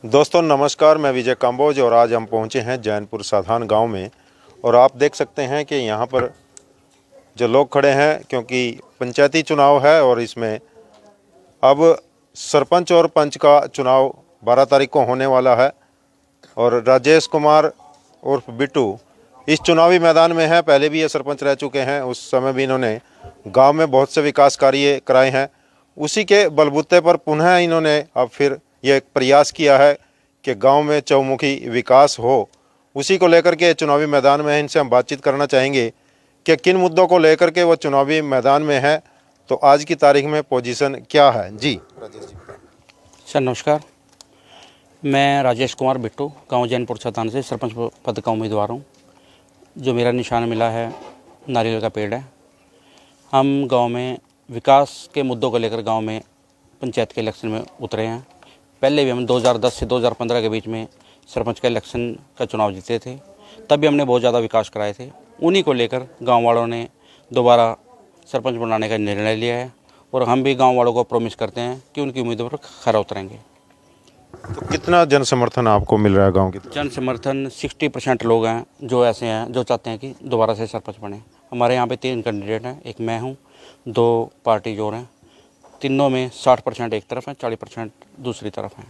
दोस्तों नमस्कार, मैं विजय काम्बोज और आज हम पहुंचे हैं जैनपुर साधान गांव में। और आप देख सकते हैं कि यहां पर जो लोग खड़े हैं, क्योंकि पंचायती चुनाव है और इसमें अब सरपंच और पंच का चुनाव 12 तारीख को होने वाला है। और राजेश कुमार उर्फ बिट्टू इस चुनावी मैदान में है। पहले भी ये सरपंच रह चुके हैं, उस समय भी इन्होंने गांव में बहुत से विकास कार्य कराए हैं। उसी के बलबूते पर पुनः इन्होंने अब फिर ये एक प्रयास किया है कि गांव में चौमुखी विकास हो। उसी को लेकर के चुनावी मैदान में है। इनसे हम बातचीत करना चाहेंगे कि किन मुद्दों को लेकर के वो चुनावी मैदान में है, तो आज की तारीख में पोजीशन क्या है। जी राजेश जी। सर नमस्कार, मैं राजेश कुमार बिट्टू गांव जैनपुर साधान से सरपंच पद का उम्मीदवार हूं। जो मेरा निशान मिला है नारियल का पेड़ है। हम गांव में विकास के मुद्दों को लेकर गांव में पंचायत के इलेक्शन में उतरे हैं। पहले भी हम 2010 से 2015 के बीच में सरपंच का इलेक्शन का चुनाव जीते थे। तब भी हमने बहुत ज़्यादा विकास कराए थे। उन्हीं को लेकर गाँव वालों ने दोबारा सरपंच बनाने का निर्णय लिया है और हम भी गाँव वालों को प्रॉमिस करते हैं कि उनकी उम्मीदों पर खरा उतरेंगे। तो कितना जन समर्थन आपको मिल रहा है गांव की तरफ? जन समर्थन 60% लोग हैं जो ऐसे हैं जो चाहते हैं कि दोबारा से सरपंच बने। हमारे यहाँ पे 3 कैंडिडेट हैं, एक मैं हूँ, 2 पार्टी जोड़ हैं। तीनों में 60% एक तरफ है, 40% दूसरी तरफ हैं।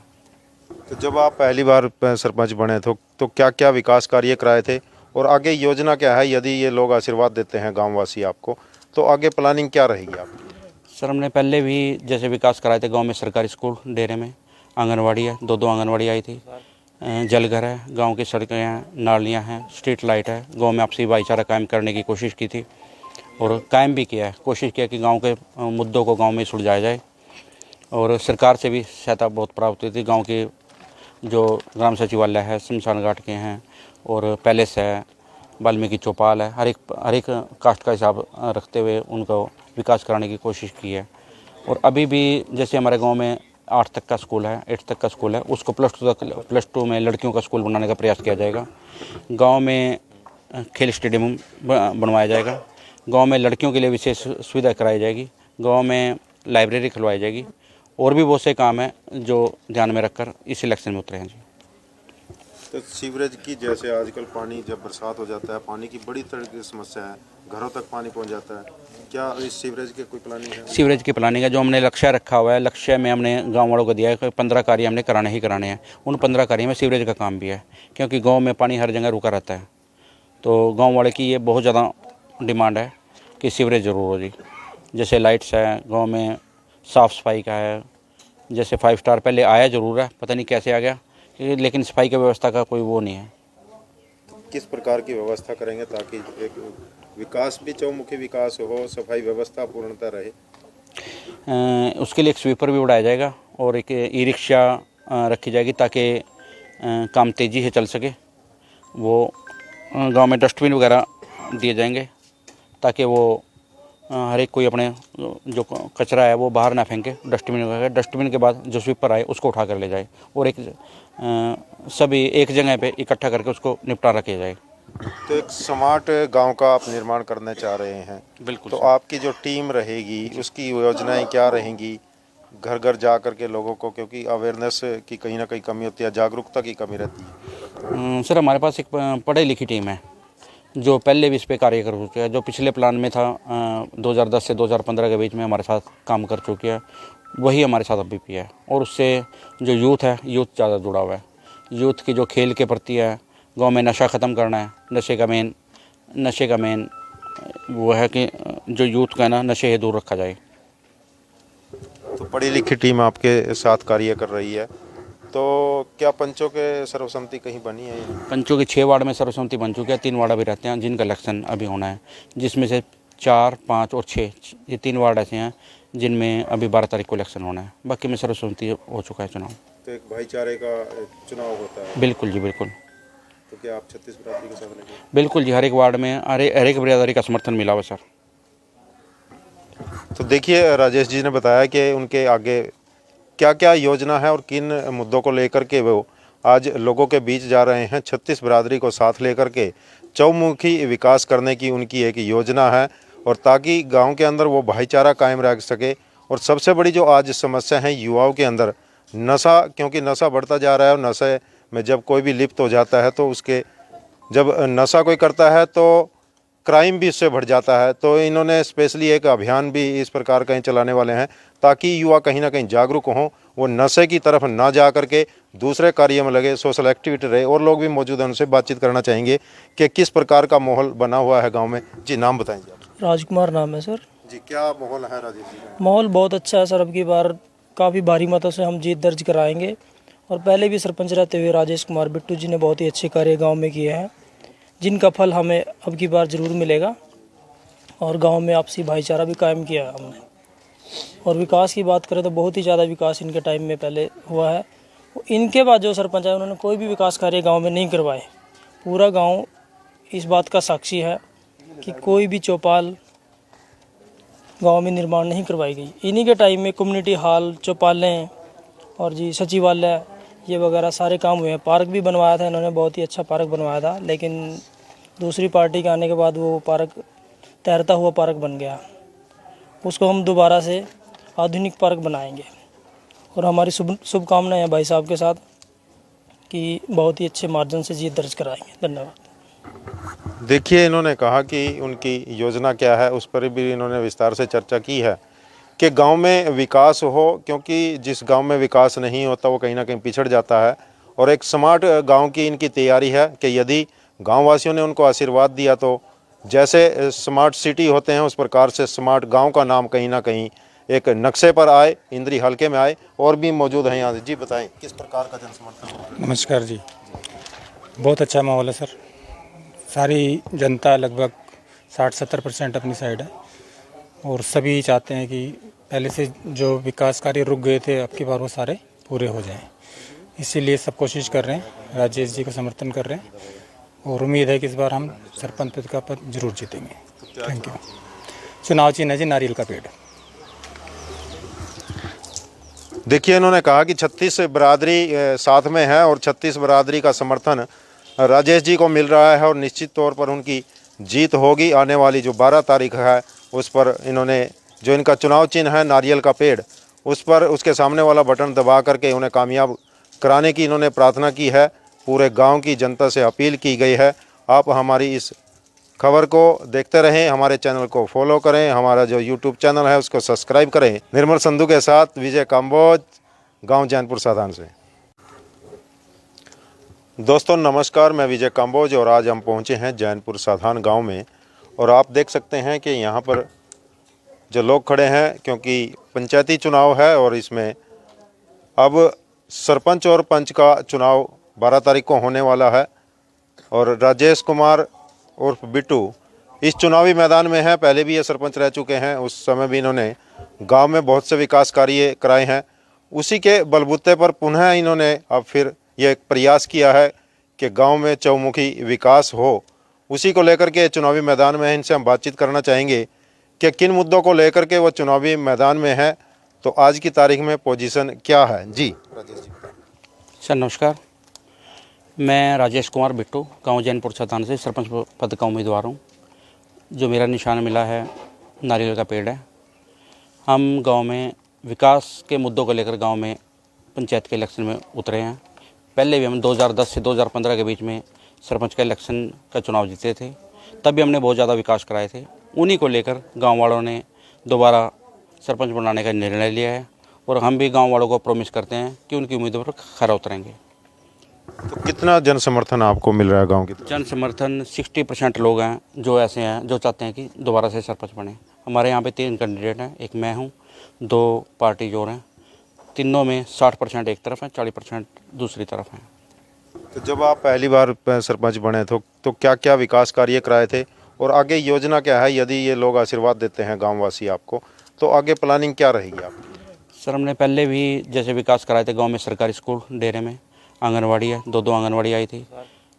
तो जब आप पहली बार सरपंच बने तो क्या क्या विकास कार्य कराए थे और आगे योजना क्या है? यदि ये लोग आशीर्वाद देते हैं गाँववासी आपको, तो आगे प्लानिंग क्या रहेगी आपकी? सर हमने पहले भी जैसे विकास कराए थे। गांव में सरकारी स्कूल, डेरे में आंगनवाड़ी है, 2 आंगनवाड़ी आई थी, जलघर है, गांव की सड़कें हैं, नालियां हैं, स्ट्रीट लाइट है। गांव में आपसी भाईचारा कायम करने की कोशिश की थी और कायम भी किया है। कोशिश किया कि गांव के मुद्दों को गांव में सुलझाया जाए और सरकार से भी सहायता बहुत प्राप्त हुई थी। गाँव के जो ग्राम सचिवालय है, शमशान घाट के हैं और पैलेस है, वाल्मीकि चौपाल है, हर एक कास्ट का हिसाब रखते हुए उनको विकास कराने की कोशिश की है। और अभी भी जैसे हमारे गांव में 8 तक का स्कूल है, 8 तक का स्कूल है, उसको +2 में लड़कियों का स्कूल बनाने का प्रयास किया जाएगा। गांव में खेल स्टेडियम बनवाया जाएगा। गांव में लड़कियों के लिए विशेष सुविधा कराई जाएगी। गांव में लाइब्रेरी खुलवाई जाएगी और भी बहुत से काम हैं जो ध्यान में रखकर इस इलेक्शन में उतरे हैं। जी तो सीवरेज की, जैसे आजकल पानी जब बरसात हो जाता है, पानी की बड़ी तरह की समस्या है, घरों तक पानी पहुंच जाता है। क्या इस सीवरेज के कोई प्लानिंग है? सीवरेज की प्लानिंग है। जो हमने लक्ष्य रखा हुआ है, लक्ष्य में हमने गांव वालों को दिया है कि 15 कार्य हमने कराने ही कराने हैं। उन 15 कार्य में सीवरेज का काम भी है, क्योंकि गांव में पानी हर जगह रुका रहता है। तो गांव वाले की ये बहुत ज़्यादा डिमांड है कि सीवरेज ज़रूर हो जी। जैसे लाइट्स है, गाँव में साफ़ सफाई का है। जैसे 5 स्टार पहले आया ज़रूर है, पता नहीं कैसे आ गया, लेकिन सफाई की व्यवस्था का कोई वो नहीं है। किस प्रकार की व्यवस्था करेंगे ताकि एक विकास भी, चौमुखी विकास हो, सफाई व्यवस्था पूर्णतः रहे? उसके लिए एक स्वीपर भी उड़ाया जाएगा और एक ई-रिक्शा रखी जाएगी ताकि काम तेज़ी से चल सके। वो गांव में डस्टबिन वगैरह दिए जाएंगे ताकि वो हर एक कोई अपने जो कचरा है वो बाहर ना फेंके। डस्टबिन के बाद जो स्वीपर आए उसको उठा कर ले जाए और एक सभी एक जगह पे इकट्ठा करके उसको निपटारा किया जाए। तो एक स्मार्ट गांव का आप निर्माण करना चाह रहे हैं। बिल्कुल। तो आपकी जो टीम रहेगी उसकी योजनाएं क्या रहेंगी? घर घर जा कर के लोगों को, क्योंकि अवेयरनेस की कहीं ना कहीं कमी होती है, जागरूकता की कमी रहती है। सर हमारे पास एक पढ़ी लिखी टीम है जो पहले भी इस पे कार्य कर चुकी है। जो पिछले प्लान में था 2010 से 2015 के बीच में हमारे साथ काम कर चुकी है, वही हमारे साथ अभी भी है। और उससे जो यूथ है, यूथ ज़्यादा जुड़ा हुआ है। यूथ की जो खेल के प्रति है, गांव में नशा ख़त्म करना है। नशे का मेन वो है कि जो यूथ का है ना, नशे से दूर रखा जाए। तो पढ़ी लिखी टीम आपके साथ कार्य कर रही है। तो क्या पंचों के सर्वसम्मति कहीं बनी है? पंचों के 6 वार्ड में सर्वसम्मति बन चुकी है। 3 वार्ड अभी रहते हैं जिनका इलेक्शन अभी होना है, जिसमें से 4, 5 और 6 ये 3 वार्ड ऐसे हैं जिनमें अभी 12 तारीख को इलेक्शन होना है। बाकी में सर्वसम्मति हो चुका है चुनाव। तो एक भाईचारे का चुनाव होता है। बिल्कुल जी, बिल्कुल। तो क्या आप 36 बिरादरी के साथ लगे? बिल्कुल जी, हर एक वार्ड में हर एक बिरादरी का समर्थन मिला हुआ सर। तो देखिए, राजेश जी ने बताया कि उनके आगे क्या क्या योजना है और किन मुद्दों को लेकर के वो आज लोगों के बीच जा रहे हैं। 36 बिरादरी को साथ लेकर के चौमुखी विकास करने की उनकी एक योजना है, और ताकि गांव के अंदर वो भाईचारा कायम रह सके। और सबसे बड़ी जो आज समस्या है युवाओं के अंदर नशा, क्योंकि नशा बढ़ता जा रहा है और नशे में जब कोई भी लिप्त हो जाता है तो उसके, जब नशा कोई करता है तो क्राइम भी इससे बढ़ जाता है। तो इन्होंने स्पेशली एक अभियान भी इस प्रकार कहीं चलाने वाले हैं ताकि युवा कहीं ना कहीं जागरूक हों, वो नशे की तरफ ना जा करके दूसरे कार्य में लगे, सोशल एक्टिविटी रहे। और लोग भी मौजूद हैं, उनसे बातचीत करना चाहेंगे कि किस प्रकार का माहौल बना हुआ है गांव में। जी, नाम बताएंगे आप? राजकुमार नाम है सर। जी, क्या माहौल है राजेश जी? माहौल बहुत अच्छा है सर। अब की बार काफ़ी भारी मतों से हम जीत दर्ज कराएंगे। और पहले भी सरपंच रहते हुए राजेश कुमार बिट्टू जी ने बहुत ही अच्छे कार्य गांव में किए हैं, जिनका फल हमें अब की बार ज़रूर मिलेगा। और गांव में आपसी भाईचारा भी कायम किया है हमने। और विकास की बात करें तो बहुत ही ज़्यादा विकास इनके टाइम में पहले हुआ है। इनके बाद जो सरपंच है उन्होंने कोई भी विकास कार्य गाँव में नहीं करवाए। पूरा गाँव इस बात का साक्षी है कि कोई भी चौपाल गांव में निर्माण नहीं करवाई गई। इन्हीं के टाइम में कम्युनिटी हॉल, चौपालें और जी सचिवालय ये वगैरह सारे काम हुए हैं। पार्क भी बनवाया था इन्होंने, बहुत ही अच्छा पार्क बनवाया था, लेकिन दूसरी पार्टी के आने के बाद वो पार्क तैरता हुआ पार्क बन गया। उसको हम दोबारा से आधुनिक पार्क बनाएंगे। और हमारी शुभकामनाएं हैं भाई साहब के साथ कि बहुत ही अच्छे मार्जिन से जीत दर्ज कराएंगे। धन्यवाद। देखिए, इन्होंने कहा कि उनकी योजना क्या है, उस पर भी इन्होंने विस्तार से चर्चा की है कि गांव में विकास हो, क्योंकि जिस गांव में विकास नहीं होता वो कहीं ना कहीं पिछड़ जाता है। और एक स्मार्ट गांव की इनकी तैयारी है कि यदि गांववासियों ने उनको आशीर्वाद दिया तो जैसे स्मार्ट सिटी होते हैं उस प्रकार से स्मार्ट गांव का नाम कहीं ना कहीं एक नक्शे पर आए, इंद्री हल्के में आए। और भी मौजूद हैं यहाँ। जी बताएं, किस प्रकार का जनसमर्थन? नमस्कार जी, बहुत अच्छा माहौल है सर। सारी जनता लगभग 60-70% अपनी साइड है और सभी चाहते हैं कि पहले से जो विकास कार्य रुक गए थे अब की बार वो सारे पूरे हो जाएं। इसीलिए सब कोशिश कर रहे हैं, राजेश जी को समर्थन कर रहे हैं और उम्मीद है कि इस बार हम सरपंच पद का पद जरूर जीतेंगे। Thank you. चुनाव चिन्ह है जी नारियल का पेड़। देखिए, इन्होंने कहा कि 36 बरादरी साथ में है और 36 बरादरी का समर्थन राजेश जी को मिल रहा है और निश्चित तौर पर उनकी जीत होगी। आने वाली जो 12 तारीख है उस पर इन्होंने, जो इनका चुनाव चिन्ह है नारियल का पेड़, उस पर उसके सामने वाला बटन दबा करके उन्हें कामयाब कराने की इन्होंने प्रार्थना की है। पूरे गांव की जनता से अपील की गई है। आप हमारी इस खबर को देखते रहें, हमारे चैनल को फॉलो करें, हमारा जो यूट्यूब चैनल है उसको सब्सक्राइब करें। निर्मल संधू के साथ विजय काम्बोज, गांव जैनपुर साधान से। दोस्तों नमस्कार, मैं विजय काम्बोज और आज हम पहुंचे हैं जैनपुर साधान गांव में। और आप देख सकते हैं कि यहाँ पर जो लोग खड़े हैं, क्योंकि पंचायती चुनाव है और इसमें अब सरपंच और पंच का चुनाव 12 तारीख को होने वाला है। और राजेश कुमार उर्फ बिट्टू इस चुनावी मैदान में है। पहले भी ये सरपंच रह चुके हैं, उस समय भी इन्होंने गांव में बहुत से विकास कार्य कराए हैं। उसी के बलबूते पर पुनः इन्होंने अब फिर यह एक प्रयास किया है कि गांव में चौमुखी विकास हो। उसी को लेकर के चुनावी मैदान में है। इनसे हम बातचीत करना चाहेंगे कि किन मुद्दों को लेकर के वो चुनावी मैदान में है, तो आज की तारीख में पोजीशन क्या है। जी राजेश जी। सर नमस्कार, मैं राजेश कुमार बिट्टू गांव जैनपुर साधान से सरपंच पद का उम्मीदवार हूं। जो मेरा निशान मिला है नारियल का पेड़ है। हम गांव में विकास के मुद्दों को लेकर गांव में पंचायत के इलेक्शन में उतरे हैं। पहले भी हम 2010 से 2015 के बीच में सरपंच का इलेक्शन का चुनाव जीते थे, तब भी हमने बहुत ज़्यादा विकास कराए थे। उन्हीं को लेकर गाँव वालों ने दोबारा सरपंच बनाने का निर्णय लिया है और हम भी गाँव वालों को प्रॉमिस करते हैं कि उनकी उम्मीदों पर खरा उतरेंगे। तो कितना जन समर्थन आपको मिल रहा है गांव की तरफ? जन समर्थन 60% लोग हैं जो ऐसे हैं जो चाहते हैं कि दोबारा से सरपंच बने। हमारे यहाँ पे 3 कैंडिडेट हैं, एक मैं हूँ, 2 पार्टी जोड़ हैं। तीनों में 60% एक तरफ है, 40% दूसरी तरफ हैं। तो जब आप पहली बार सरपंच बने तो क्या क्या विकास कार्य कराए थे और आगे योजना क्या है? यदि ये लोग आशीर्वाद देते हैं गाँववासी आपको, तो आगे प्लानिंग क्या रहेगी आपकी? सर हमने पहले भी जैसे विकास कराए थे गाँव में। सरकारी स्कूल डेरे में, आंगनवाड़ी है, 2 आंगनवाड़ी आई थी,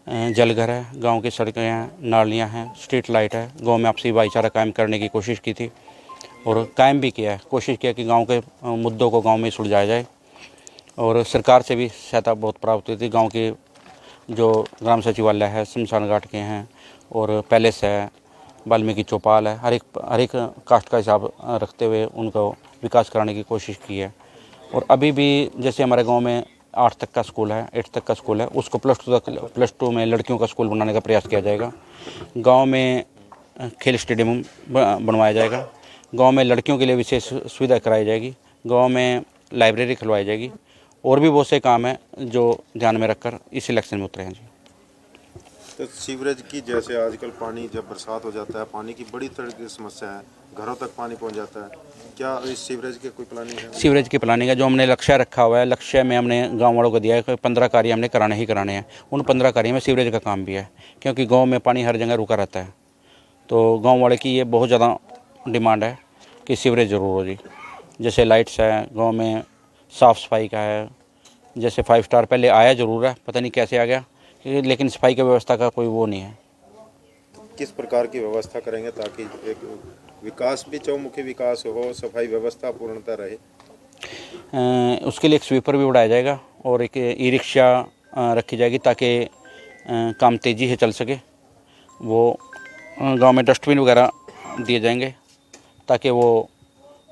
जलघर है, गांव की सड़कें हैं, नालियां हैं, स्ट्रीट लाइट है। गांव में आपसी भाईचारा कायम करने की कोशिश की थी और कायम भी किया है। कोशिश किया कि गांव के मुद्दों को गांव में सुलझाया जाए और सरकार से भी सहायता बहुत प्राप्त हुई थी। गांव के जो ग्राम सचिवालय है, शमशान घाट के हैं और पैलेस है, वाल्मीकि चौपाल है, हर एक कास्ट का हिसाब रखते हुए उनको विकास कराने की कोशिश की है। और अभी भी जैसे हमारे गांव में 8 तक का स्कूल है, 8 तक का स्कूल है, उसको +2 में लड़कियों का स्कूल बनाने का प्रयास किया जाएगा। गांव में खेल स्टेडियम बनवाया जाएगा। गांव में लड़कियों के लिए विशेष सुविधा कराई जाएगी। गांव में लाइब्रेरी खुलवाई जाएगी। और भी बहुत से काम हैं जो ध्यान में रखकर इस इलेक्शन में उतरे हैं जी। तो सीवरेज की, जैसे आजकल पानी जब बरसात हो जाता है, पानी की बड़ी तरह की समस्या है, घरों तक पानी पहुंच जाता है, क्या इस सीवरेज की कोई प्लानिंग है? सीवरेज की प्लानिंग है, जो हमने लक्ष्य रखा हुआ है, लक्ष्य में हमने गांव वालों को दिया है कि 15 कार्य हमने कराने ही कराने हैं। उन 15 कार्य में सीवरेज का काम भी है, क्योंकि गांव में पानी हर जगह रुका रहता है। तो गांव वाले की ये बहुत ज़्यादा डिमांड है कि सीवरेज ज़रूर हो जी। जैसे लाइट्स है, गांव में साफ़ सफाई का है। जैसे 5 स्टार पहले आया ज़रूर है, पता नहीं कैसे आ गया, लेकिन सफाई की व्यवस्था का कोई वो नहीं है। किस प्रकार की व्यवस्था करेंगे ताकि एक विकास भी, चौमुखी विकास हो, सफाई व्यवस्था पूर्णतः रहे? उसके लिए एक स्वीपर भी उड़ाया जाएगा और एक ई रिक्शा रखी जाएगी ताकि काम तेज़ी से चल सके। वो गांव में डस्टबिन वगैरह दिए जाएंगे ताकि वो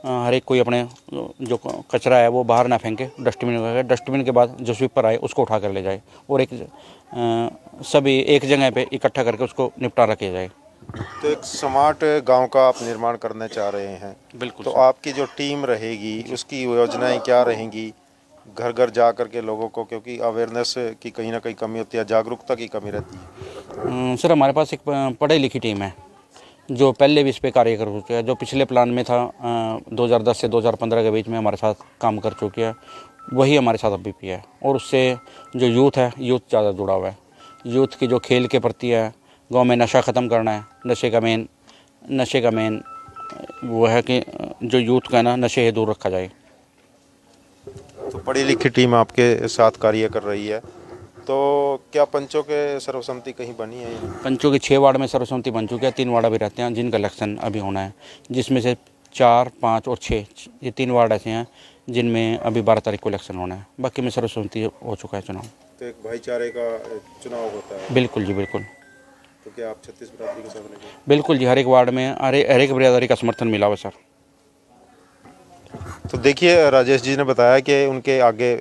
हर एक कोई अपने जो कचरा है वो बाहर ना फेंके, डस्टबिन वगैरह। डस्टबिन के बाद जो स्वीपर आए उसको उठा कर ले जाए और एक सभी एक जगह पे इकट्ठा करके उसको निपटारा किया जाए। तो एक स्मार्ट गांव का आप निर्माण करना चाह रहे हैं। बिल्कुल। तो आपकी जो टीम रहेगी उसकी योजनाएं क्या रहेंगी, घर घर जा करके लोगों को, क्योंकि अवेयरनेस की कहीं ना कहीं कमी होती है, जागरूकता की कमी रहती है? सर, हमारे पास एक पढ़ी लिखी टीम है जो पहले भी इस पे कार्य कर चुकी है। जो पिछले प्लान में था 2010 से 2015 के बीच में हमारे साथ काम कर चुकी है, वही हमारे साथ अभी भी है। और उससे जो यूथ है, यूथ ज़्यादा जुड़ा हुआ है। यूथ की जो खेल के प्रति है, गांव में नशा ख़त्म करना है। नशे का मेन वो है कि जो यूथ का ना नशे से दूर रखा जाए। तो पढ़ी लिखी टीम आपके साथ कार्य कर रही है। तो क्या पंचों के सर्वसम्मति कहीं बनी है? पंचों के 6 वार्ड में सर्वसम्मति बन चुकी है। 3 वार्ड अभी रहते हैं जिनका इलेक्शन अभी होना है, जिसमें से 4, 5 और 6, ये 3 वार्ड ऐसे हैं जिनमें अभी 12 तारीख को इलेक्शन होना है। बाकी में सर्वसम्मति हो चुका है चुनाव। तो एक भाईचारे का चुनाव होता है? बिल्कुल जी, बिल्कुल। तो क्या आप 36 बिरादरी के साथ लगे? बिल्कुल जी, हर एक वार्ड में हर एक बिरादरी का समर्थन मिला हुआ सर। तो देखिए, राजेश जी ने बताया कि उनके आगे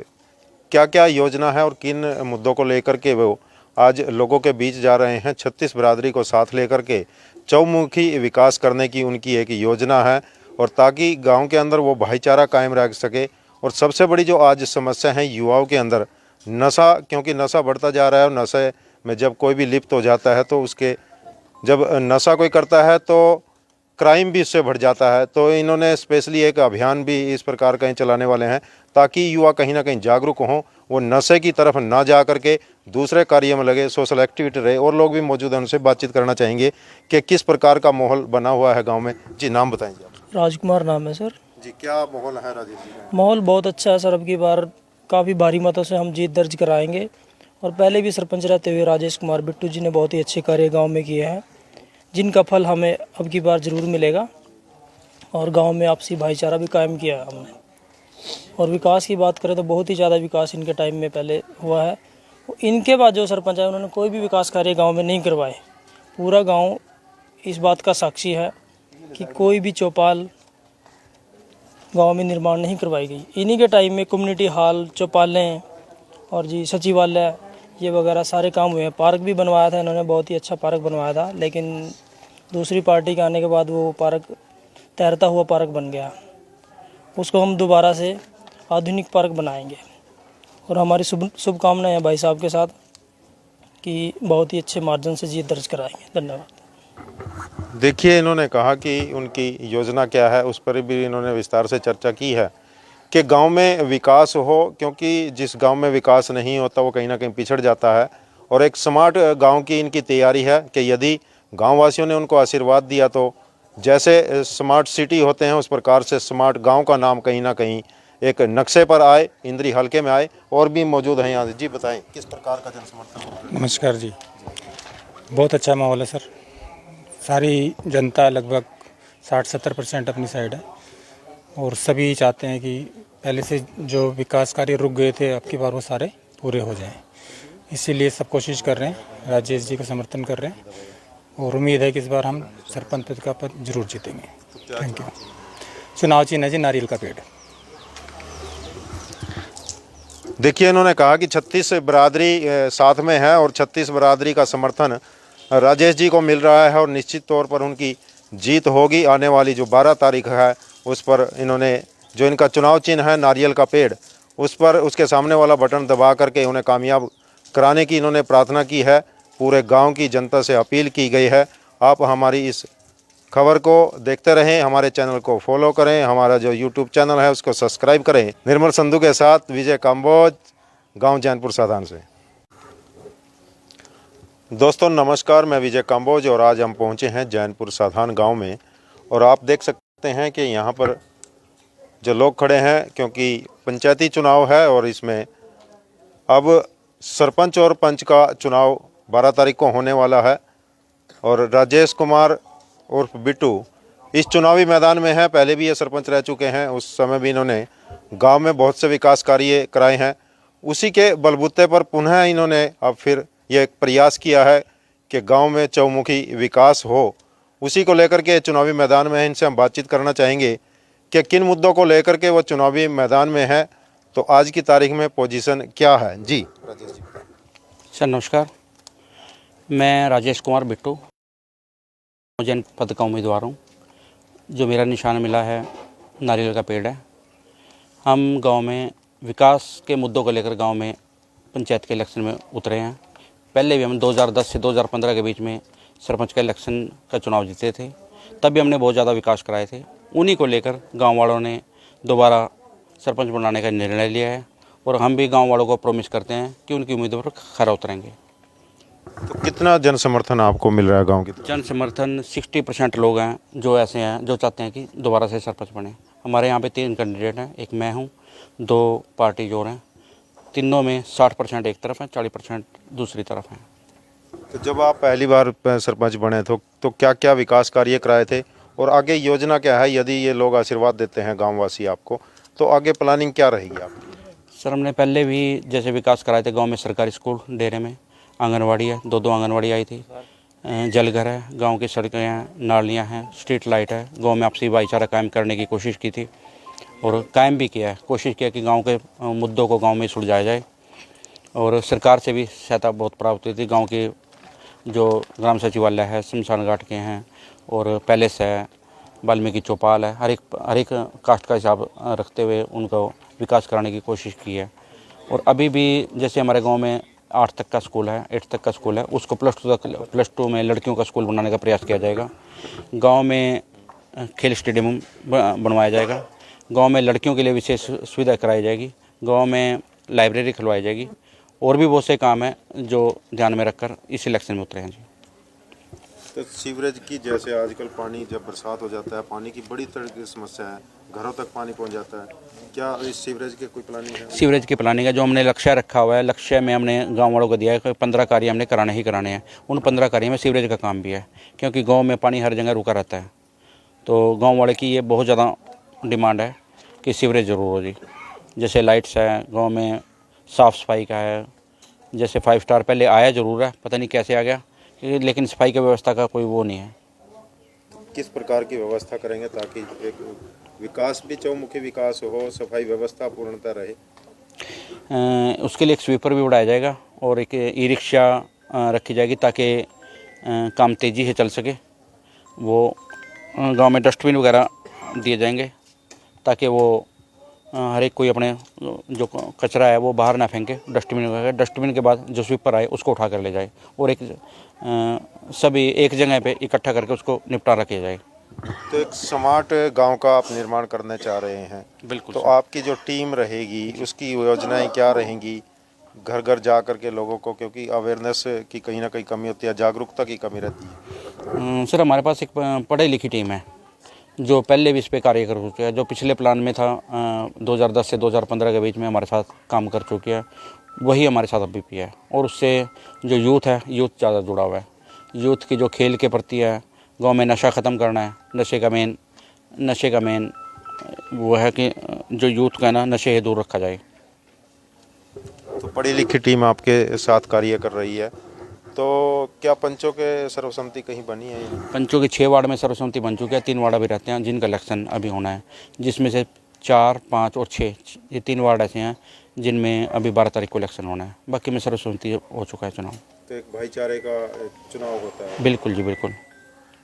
क्या क्या योजना है और किन मुद्दों को लेकर के वो आज लोगों के बीच जा रहे हैं। 36 बिरादरी को साथ लेकर के चौमुखी विकास करने की उनकी एक योजना है, और ताकि गांव के अंदर वो भाईचारा कायम रह सके। और सबसे बड़ी जो आज समस्या है युवाओं के अंदर, नशा, क्योंकि नशा बढ़ता जा रहा है, और नशे में जब कोई भी लिप्त हो जाता है तो उसके, जब नशा कोई करता है तो क्राइम भी इससे बढ़ जाता है। तो इन्होंने स्पेशली एक अभियान भी इस प्रकार का चलाने वाले हैं ताकि युवा कहीं ना कहीं जागरूक हों, वो नशे की तरफ ना जा करके दूसरे कार्य में लगे, सोशल एक्टिविटी रहे। और लोग भी मौजूद हैं, उनसे बातचीत करना चाहेंगे कि किस प्रकार का माहौल बना हुआ है गांव में। जी, नाम बताएंगे आप? राजकुमार नाम है सर। जी, क्या माहौल है राजेश जी? माहौल बहुत अच्छा है सर। अब की बार काफ़ी भारी मतों से हम जीत दर्ज कराएंगे। और पहले भी सरपंच रहते हुए राजेश कुमार बिट्टू जी ने बहुत ही अच्छे कार्य गांव में किए हैं, जिनका फल हमें अब की बार ज़रूर मिलेगा। और गांव में आपसी भाईचारा भी कायम किया है हमने। और विकास की बात करें तो बहुत ही ज़्यादा विकास इनके टाइम में पहले हुआ है। इनके बाद जो सरपंच है उन्होंने कोई भी विकास कार्य गांव में नहीं करवाए। पूरा गांव इस बात का साक्षी है कि कोई भी चौपाल गांव में निर्माण नहीं करवाई गई। इन्हीं के टाइम में कम्युनिटी हॉल, चौपालें और जी सचिवालय, ये वगैरह सारे काम हुए हैं। पार्क भी बनवाया था इन्होंने, बहुत ही अच्छा पार्क बनवाया था, लेकिन दूसरी पार्टी के आने के बाद वो पार्क तैरता हुआ पार्क बन गया। उसको हम दोबारा से आधुनिक पार्क बनाएंगे। और हमारी शुभकामनाएं हैं भाई साहब के साथ कि बहुत ही अच्छे मार्जिन से जीत दर्ज कराएंगे। धन्यवाद। देखिए, इन्होंने कहा कि उनकी योजना क्या है, उस पर भी इन्होंने विस्तार से चर्चा की है कि गांव में विकास हो, क्योंकि जिस गांव में विकास नहीं होता वो कहीं ना कहीं पिछड़ जाता है। और एक स्मार्ट गांव की इनकी तैयारी है कि यदि गांव वासियों ने उनको आशीर्वाद दिया तो जैसे स्मार्ट सिटी होते हैं उस प्रकार से स्मार्ट गांव का नाम कहीं ना कहीं एक नक्शे पर आए, इंद्री हल्के में आए। और भी मौजूद हैं यहाँ। जी, बताएं किस प्रकार का जन समर्थन? नमस्कार जी, बहुत अच्छा माहौल है सर। सारी जनता लगभग 60-70% अपनी साइड है, और सभी चाहते हैं कि पहले से जो विकास कार्य रुक गए थे अब की बार वो सारे पूरे हो जाएं। इसीलिए सब कोशिश कर रहे हैं, राजेश जी का समर्थन कर रहे हैं, और उम्मीद है कि इस बार हम सरपंच पद का पद जरूर जीतेंगे। Thank you. चुनाव चिन्ह है जी नारियल का पेड़। देखिए, इन्होंने कहा कि 36 बरादरी साथ में है और 36 बरादरी का समर्थन राजेश जी को मिल रहा है और निश्चित तौर पर उनकी जीत होगी। आने वाली जो 12 तारीख है उस पर इन्होंने जो इनका चुनाव चिन्ह है नारियल का पेड़, उस पर उसके सामने वाला बटन दबा करके उन्हें कामयाब कराने की इन्होंने प्रार्थना की है। पूरे गांव की जनता से अपील की गई है। आप हमारी इस खबर को देखते रहें, हमारे चैनल को फॉलो करें, हमारा जो यूट्यूब चैनल है उसको सब्सक्राइब करें। निर्मल संधू के साथ विजय काम्बोज, गांव जैनपुर साधान से। दोस्तों नमस्कार, मैं विजय काम्बोज और आज हम पहुंचे हैं जैनपुर साधान गांव में और आप देख सकते हैं कि यहां पर जो लोग खड़े हैं, क्योंकि पंचायती चुनाव है और इसमें अब सरपंच और पंच का चुनाव 12 तारीख को होने वाला है और राजेश कुमार उर्फ बिट्टू इस चुनावी मैदान में है। पहले भी ये सरपंच रह चुके हैं, उस समय भी इन्होंने गांव में बहुत से विकास कार्य कराए हैं। उसी के बलबूते पर पुनः इन्होंने अब फिर ये एक प्रयास किया है कि गांव में चौमुखी विकास हो। उसी को लेकर के चुनावी मैदान में है। इनसे हम बातचीत करना चाहेंगे कि किन मुद्दों को लेकर के वो चुनावी मैदान में है, तो आज की तारीख में पोजीशन क्या है। जी राजेश जी। सर नमस्कार, मैं राजेश कुमार बिट्टू जनपद का उम्मीदवार हूँ। जो मेरा निशान मिला है नारियल का पेड़ है। हम गांव में विकास के मुद्दों को लेकर गांव में पंचायत के इलेक्शन में उतरे हैं। पहले भी हम 2010 से 2015 के बीच में सरपंच का इलेक्शन का चुनाव जीते थे, तब भी हमने बहुत ज़्यादा विकास कराए थे। उन्हीं को लेकर गांव वालों ने दोबारा सरपंच बनाने का निर्णय लिया है और हम भी गांव वालों को प्रॉमिस करते हैं कि उनकी उम्मीदों पर खरा उतरेंगे। तो कितना जन समर्थन आपको मिल रहा है गांव की तरफ? जन समर्थन 60% लोग हैं जो ऐसे हैं जो चाहते हैं कि दोबारा से सरपंच बने। हमारे यहाँ पे 3 कैंडिडेट हैं, एक मैं हूँ, 2 पार्टी जोड़ हैं। तीनों में 60% एक तरफ है, 40% दूसरी तरफ है। तो जब आप पहली बार सरपंच बने तो क्या क्या विकास कार्य कराए थे और आगे योजना क्या है? यदि ये लोग आशीर्वाद देते हैं गाँववासी आपको, तो आगे प्लानिंग क्या रहेगी आपकी? सर हमने पहले भी जैसे विकास कराए थे गाँव में। सरकारी स्कूल डेरे में आंगनवाड़ी है, 2 आंगनवाड़ी आई थी, जलघर है, गांव की सड़कें हैं, नालियां हैं, स्ट्रीट लाइट है। गांव में आपसी भाईचारा कायम करने की कोशिश की थी और कायम भी किया है। कोशिश किया कि गांव के मुद्दों को गांव में सुलझाया जाए और सरकार से भी सहायता बहुत प्राप्त हुई थी। गांव के जो ग्राम सचिवालय है, शमशान घाट के हैं और पैलेस है, वाल्मीकि चौपाल है, हर एक कास्ट का हिसाब रखते हुए उनको विकास कराने की कोशिश की है। और अभी भी जैसे हमारे गाँव में 8 तक का स्कूल है, 8 तक का स्कूल है, उसको +2 में लड़कियों का स्कूल बनाने का प्रयास किया जाएगा। गांव में खेल स्टेडियम बनवाया जाएगा। गांव में लड़कियों के लिए विशेष सुविधा कराई जाएगी। गांव में लाइब्रेरी खुलवाई जाएगी और भी बहुत से काम हैं जो ध्यान में रखकर इस इलेक्शन में उतरे हैं। जी तो सीवरेज की, जैसे आजकल पानी जब बरसात हो जाता है, पानी की बड़ी तरह की समस्या है, घरों तक पानी पहुंच जाता है, क्या इस सीवरेज की कोई प्लानिंग है? सीवरेज की प्लानिंग है, जो हमने लक्ष्य रखा हुआ है। लक्ष्य में हमने गांव वालों को दिया है कि 15 कार्य हमने कराने ही कराने हैं। उन 15 कार्य में सीवरेज का काम भी है, क्योंकि गांव में पानी हर जगह रुका रहता है। तो गांव वाले की ये बहुत ज़्यादा डिमांड है कि सीवरेज ज़रूर हो जी। जैसे लाइट्स है, गाँव में साफ़ सफाई का है। जैसे 5 स्टार पहले आया ज़रूर है, पता नहीं कैसे आ गया, लेकिन सफाई की व्यवस्था का कोई वो नहीं है। किस प्रकार की व्यवस्था करेंगे ताकि एक विकास भी, चौमुखी विकास हो, सफाई व्यवस्था पूर्णतः रहे? उसके लिए एक स्वीपर भी उड़ाया जाएगा और एक ई रिक्शा रखी जाएगी ताकि काम तेज़ी से चल सके। वो गांव में डस्टबिन वगैरह दिए जाएंगे ताकि वो हर एक कोई अपने जो कचरा है वो बाहर ना फेंके। डस्टबिन के बाद जो स्वीपर आए उसको उठा कर ले जाए और एक सभी एक जगह पे इकट्ठा करके उसको निपटा रखा जाए। तो एक स्मार्ट गांव का आप निर्माण करना चाह रहे हैं। बिल्कुल। तो आपकी जो टीम रहेगी उसकी योजनाएं क्या रहेंगी? घर घर जा करके लोगों को, क्योंकि अवेयरनेस की कहीं ना कहीं कमी होती है, जागरूकता की कमी रहती है। सर हमारे पास एक पढ़ी लिखी टीम है जो पहले भी इस पे कार्य कर चुकी है। जो पिछले प्लान में था 2010 से 2015 के बीच में हमारे साथ काम कर चुकी है, वही हमारे साथ अभी भी है। और उससे जो यूथ है, यूथ ज़्यादा जुड़ा हुआ है। यूथ की जो खेल के प्रति है, गांव में नशा ख़त्म करना है। नशे का मेन वो है कि जो यूथ का ना नशे से दूर रखा जाए। तो पढ़ी लिखी टीम आपके साथ कार्य कर रही है, तो क्या पंचों के सर्वसम्मति कहीं बनी है? पंचों के 6 वार्ड में सर्वसम्मति बन चुकी है। 3 वार्ड अभी रहते हैं जिनका इलेक्शन अभी होना है, जिसमें से 4, 5 और 6 ये 3 वार्ड ऐसे हैं जिनमें अभी 12 तारीख को इलेक्शन होना है। बाकी में सर्वसम्मति हो चुका है चुनाव। तो एक भाईचारे का चुनाव होता है, बिल्कुल जी, बिल्कुल।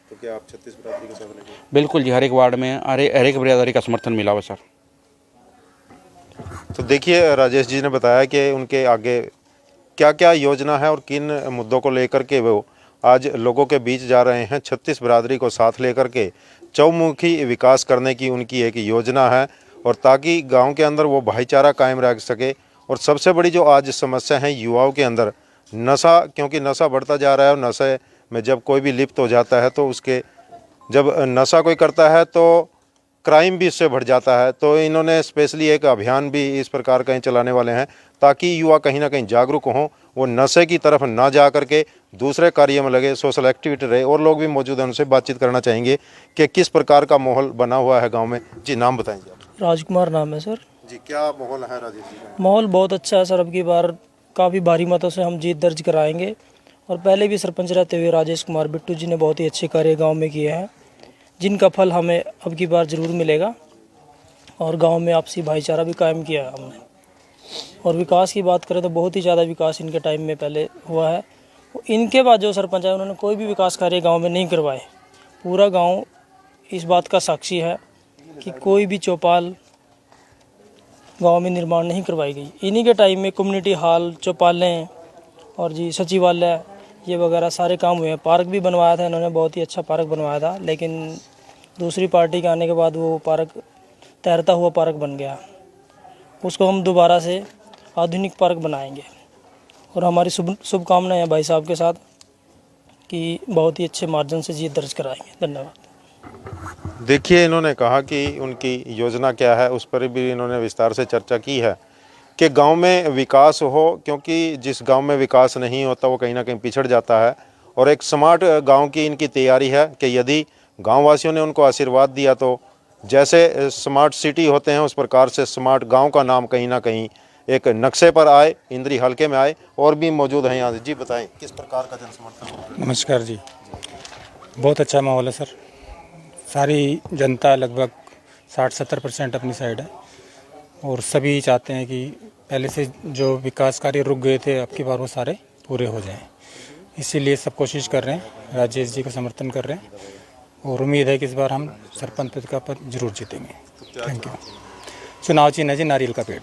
तो क्या आप 36 बिरादरी के साथ लगे? बिल्कुल जी, हर एक वार्ड में हर एक बिरादरी का समर्थन मिला हुआ सर। तो देखिए, राजेश जी ने बताया कि उनके आगे क्या क्या योजना है और किन मुद्दों को लेकर के वो आज लोगों के बीच जा रहे हैं। 36 बिरादरी को साथ लेकर के चौमुखी विकास करने की उनकी एक योजना है, और ताकि गांव के अंदर वो भाईचारा कायम रह सके। और सबसे बड़ी जो आज समस्या है युवाओं के अंदर नशा, क्योंकि नशा बढ़ता जा रहा है, और नशे में जब कोई भी लिप्त हो जाता है तो उसके जब नशा कोई करता है तो क्राइम भी इससे बढ़ जाता है। तो इन्होंने स्पेशली एक अभियान भी इस प्रकार का चलाने वाले हैं ताकि युवा कहीं ना कहीं जागरूक हों, वो नशे की तरफ ना जा करके दूसरे कार्य में लगे, सोशल एक्टिविटी रहे। और लोग भी मौजूद हैं, उनसे बातचीत करना चाहेंगे कि किस प्रकार का माहौल बना हुआ है गांव में। जी, नाम बताएंगे आप? राजकुमार नाम है सर। जी, क्या माहौल है राजेश जी का? माहौल बहुत अच्छा है सर। अब की बार काफ़ी भारी मतों से हम जीत दर्ज कराएंगे। और पहले भी सरपंच रहते हुए राजेश कुमार बिट्टू जी ने बहुत ही अच्छे कार्य गांव में किए हैं, जिनका फल हमें अब की बार ज़रूर मिलेगा। और गांव में आपसी भाईचारा भी कायम किया है हमने। और विकास की बात करें तो बहुत ही ज़्यादा विकास इनके टाइम में पहले हुआ है। इनके बाद जो सरपंच है उन्होंने कोई भी विकास कार्य गांव में नहीं करवाए। पूरा गांव इस बात का साक्षी है कि कोई भी चौपाल गांव में निर्माण नहीं करवाई गई। इन्हीं के टाइम में कम्युनिटी हॉल, चौपालें और जी सचिवालय ये वगैरह सारे काम हुए हैं। पार्क भी बनवाया था इन्होंने, बहुत ही अच्छा पार्क बनवाया था, लेकिन दूसरी पार्टी के आने के बाद वो पार्क तैरता हुआ पार्क बन गया। उसको हम दोबारा से आधुनिक पार्क बनाएंगे। और हमारी शुभकामनाएं हैं भाई साहब के साथ कि बहुत ही अच्छे मार्जिन से जीत दर्ज कराएंगे। धन्यवाद। देखिए, इन्होंने कहा कि उनकी योजना क्या है, उस पर भी इन्होंने विस्तार से चर्चा की है कि गांव में विकास हो, क्योंकि जिस गांव में विकास नहीं होता वो कहीं ना कहीं पिछड़ जाता है। और एक स्मार्ट गांव की इनकी तैयारी है कि यदि गांव वासियों ने उनको आशीर्वाद दिया तो जैसे स्मार्ट सिटी होते हैं उस प्रकार से स्मार्ट गांव का नाम कहीं ना कहीं एक नक्शे पर आए, इंद्री हल्के में आए। और भी मौजूद हैं यहाँ। जी, बताएं किस प्रकार का जनसमर्थन है? नमस्कार जी, बहुत अच्छा माहौल है सर। सारी जनता लगभग 60-70% अपनी साइड है, और सभी चाहते हैं कि पहले से जो विकास कार्य रुक गए थे अब की बार वो सारे पूरे हो जाएं। इसीलिए सब कोशिश कर रहे हैं, राजेश जी का समर्थन कर रहे हैं, और उम्मीद है कि इस बार हम सरपंच पद का पद जरूर जीतेंगे। Thank you. चुनाव चिन्ह है जी नारियल का पेड़।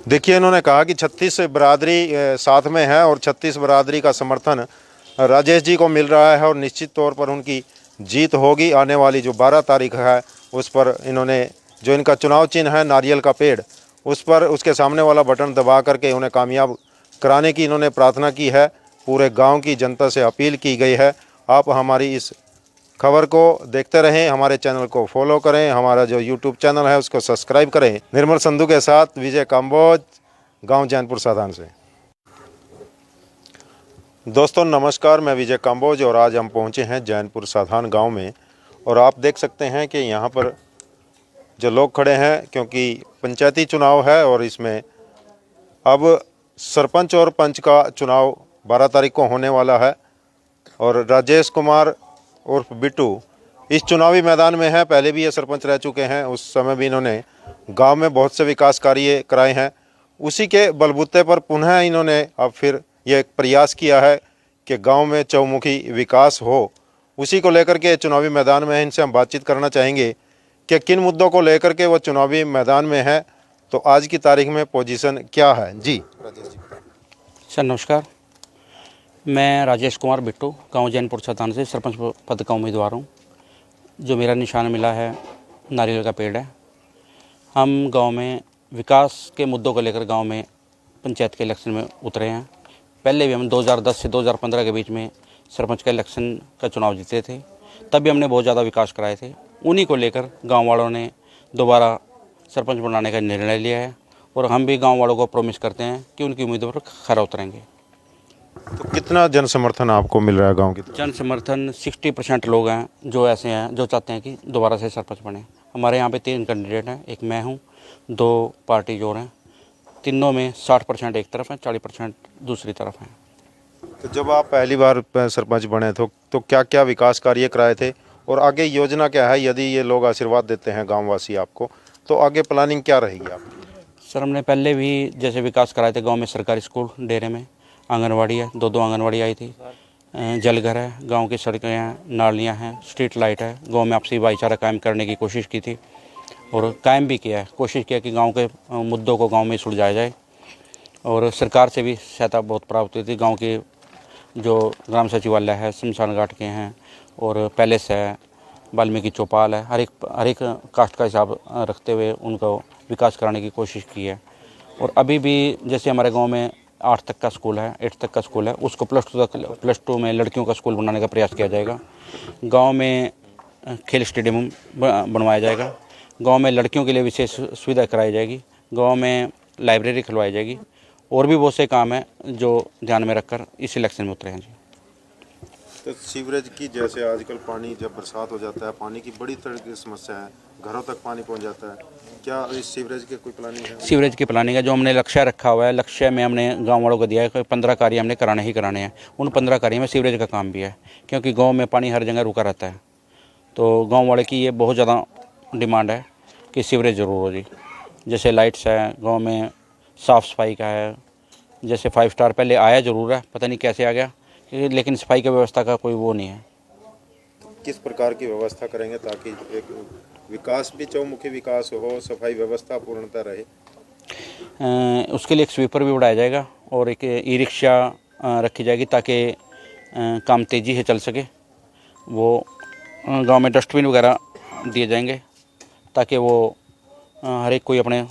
देखिए, इन्होंने कहा कि 36 बिरादरी साथ में है और 36 बिरादरी का समर्थन राजेश जी को मिल रहा है, और निश्चित तौर पर उनकी जीत होगी। आने वाली जो 12 तारीख है उस पर इन्होंने जो इनका चुनाव चिन्ह है नारियल का पेड़, उस पर उसके सामने वाला बटन दबा करके उन्हें कामयाब कराने की इन्होंने प्रार्थना की है। पूरे गांव की जनता से अपील की गई है। आप हमारी इस खबर को देखते रहें, हमारे चैनल को फॉलो करें, हमारा जो यूट्यूब चैनल है उसको सब्सक्राइब करें। निर्मल संधू के साथ विजय काम्बोज, गांव जैनपुर साधान से। दोस्तों नमस्कार, मैं विजय काम्बोज और आज हम पहुंचे हैं जैनपुर साधान गांव में। और आप देख सकते हैं कि यहां पर जो लोग खड़े हैं, क्योंकि पंचायती चुनाव है और इसमें अब सरपंच और पंच का चुनाव 12 तारीख को होने वाला है। और राजेश कुमार उर्फ बिट्टू इस चुनावी मैदान में है। पहले भी ये सरपंच रह चुके हैं, उस समय भी इन्होंने गांव में बहुत से विकास कार्य कराए हैं। उसी के बलबूते पर पुनः इन्होंने अब फिर ये एक प्रयास किया है कि गांव में चौमुखी विकास हो। उसी को लेकर के चुनावी मैदान में है। इनसे हम बातचीत करना चाहेंगे कि किन मुद्दों को लेकर के वो चुनावी मैदान में है, तो आज की तारीख में पोजीशन क्या है। जी राजेश जी। सर नमस्कार, मैं राजेश कुमार बिट्टू गांव जैनपुर साधान से सरपंच पद का उम्मीदवार हूं। जो मेरा निशान मिला है नारियल का पेड़ है। हम गांव में विकास के मुद्दों को लेकर गांव में पंचायत के इलेक्शन में उतरे हैं। पहले भी हम 2010 से 2015 के बीच में सरपंच का इलेक्शन का चुनाव जीते थे, तब भी हमने बहुत ज़्यादा विकास कराए थे। उन्हीं को लेकर गाँव वालों ने दोबारा सरपंच बनाने का निर्णय लिया है, और हम भी गाँव वालों को प्रॉमिस करते हैं कि उनकी उम्मीदों पर खरा उतरेंगे। तो कितना जन समर्थन आपको मिल रहा है गांव की तरफ? जन समर्थन 60% लोग हैं जो ऐसे हैं जो चाहते हैं कि दोबारा से सरपंच बने। हमारे यहाँ पे 3 कैंडिडेट हैं, एक मैं हूँ, 2 पार्टी जोड़ हैं। तीनों में 60% एक तरफ है, 40% दूसरी तरफ हैं। तो जब आप पहली बार सरपंच बने तो क्या क्या विकास कार्य कराए थे, और आगे योजना क्या है यदि ये लोग आशीर्वाद देते हैं गाँववासी आपको, तो आगे प्लानिंग क्या रहेगी आपकी? सर हमने पहले भी जैसे विकास कराए थे गांव में, सरकारी स्कूल डेरे में, आंगनवाड़ी है, दो आंगनवाड़ी आई थी, जलघर है, गांव की सड़कें हैं, नालियां हैं, स्ट्रीट लाइट है। गांव में आपसी भाईचारा कायम करने की कोशिश की थी और कायम भी किया है। कोशिश किया कि गांव के मुद्दों को गांव में सुलझाया जाए और सरकार से भी सहायता बहुत प्राप्त हुई थी। गांव के जो ग्राम सचिवालय है, शमशान घाट के हैं और पैलेस है, वाल्मीकि चौपाल है, हर एक कास्ट का हिसाब रखते हुए उनको विकास कराने की कोशिश की है। और अभी भी जैसे हमारे गांव में 8 तक का स्कूल है, 8 तक का स्कूल है, उसको +2 में लड़कियों का स्कूल बनाने का प्रयास किया जाएगा। गांव में खेल स्टेडियम बनवाया जाएगा। गांव में लड़कियों के लिए विशेष सुविधा कराई जाएगी। गांव में लाइब्रेरी खुलवाई जाएगी और भी बहुत से काम हैं जो ध्यान में रखकर इस इलेक्शन में उतरे हैं जी। तो सीवरेज की, जैसे आजकल पानी जब बरसात हो जाता है, पानी की बड़ी तरह की समस्या है, घरों तक पानी पहुंच जाता है, क्या इस सीवरेज की कोई प्लानिंग है? सीवरेज की प्लानिंग है, जो हमने लक्ष्य रखा हुआ है। लक्ष्य में हमने गांव वालों को दिया है कि 15 कार्य हमने कराने ही कराने हैं। उन 15 कार्य में सीवरेज का काम भी है, क्योंकि गांव में पानी हर जगह रुका रहता है। तो गांव वाले की ये बहुत ज़्यादा डिमांड है कि सीवरेज ज़रूर हो जी। जैसे लाइट्स है, गाँव में साफ़ सफाई का है। जैसे 5 स्टार पहले आया ज़रूर है, पता नहीं कैसे आ गया, लेकिन सफाई की व्यवस्था का कोई वो नहीं है। किस प्रकार की व्यवस्था करेंगे ताकि एक विकास भी, चौमुखी विकास हो, सफाई व्यवस्था पूर्णतः रहे? उसके लिए एक स्वीपर भी बढ़ाया जाएगा और एक ई रिक्शा रखी जाएगी ताकि काम तेज़ी से चल सके। वो गांव में डस्टबिन वगैरह दिए जाएंगे ताकि वो हर एक कोई अपने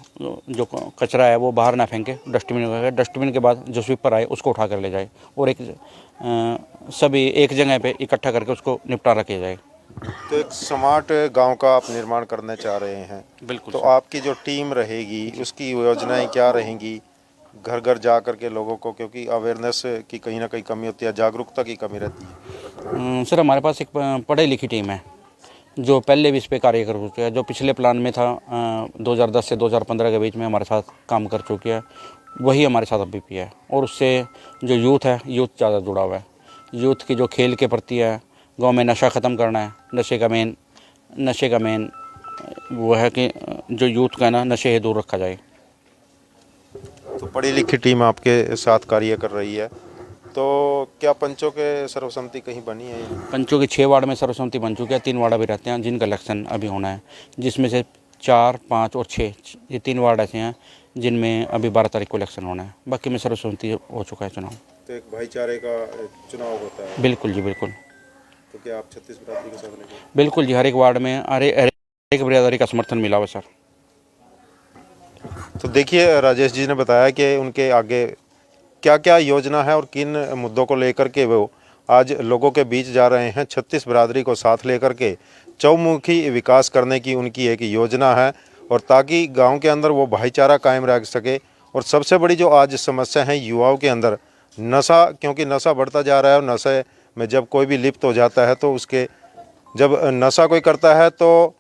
जो कचरा है वो बाहर ना फेंके, डस्टबिन वगैरह। डस्टबिन के बाद जो स्वीपर आए उसको उठा कर ले जाए और सभी एक जगह पे इकट्ठा करके उसको निपटारा किया जाए। तो एक स्मार्ट गांव का आप निर्माण करने चाह रहे हैं। बिल्कुल। तो आपकी जो टीम रहेगी उसकी योजनाएं क्या रहेंगी घर घर जा कर के लोगों को, क्योंकि अवेयरनेस की कहीं ना कहीं कमी होती है, जागरूकता की कमी रहती है? सर हमारे पास एक पढ़ी लिखी टीम है जो पहले भी इस पे कार्य कर चुकी है। जो पिछले प्लान में था 2010 से 2015 के बीच में हमारे साथ काम कर चुकी है, वही हमारे साथ अभी भी है। और उससे जो यूथ है, यूथ ज़्यादा जुड़ा हुआ है। यूथ की जो खेल के प्रति है, गांव में नशा ख़त्म करना है। नशे का मेन वो है कि जो यूथ का ना नशे से दूर रखा जाए। तो पढ़ी लिखी टीम आपके साथ कार्य कर रही है। तो क्या पंचों के सर्वसम्मति कहीं बनी है? पंचों के 6 वार्ड में सर्वसम्मति बन चुकी है। 3 वार्ड अभी रहते हैं जिनका इलेक्शन अभी होना है, जिसमें से 4, 5 और 6, ये 3 वार्ड ऐसे हैं जिनमें अभी 12 तारीख को इलेक्शन होना है। बाकी में सर्वसम्मति हो चुका है चुनाव। तो एक भाईचारे का चुनाव होता है? बिल्कुल जी, बिल्कुल। तो क्या आप 36 बिरादरी के साथ लेंगे? बिल्कुल जी, हर एक वार्ड में हर एक बिरादरी का समर्थन मिला हुआ सर। तो देखिए, राजेश जी ने बताया कि उनके आगे क्या क्या योजना है और किन मुद्दों को लेकर के वो आज लोगों के बीच जा रहे हैं। 36 बिरादरी को साथ लेकर के चौमुखी विकास करने की उनकी एक योजना है, और ताकि गांव के अंदर वो भाईचारा कायम रख सके। और सबसे बड़ी जो आज समस्या है युवाओं के अंदर, नशा, क्योंकि नशा बढ़ता जा रहा है। और नशे में जब कोई भी लिप्त हो जाता है तो उसके, जब नशा कोई करता है तो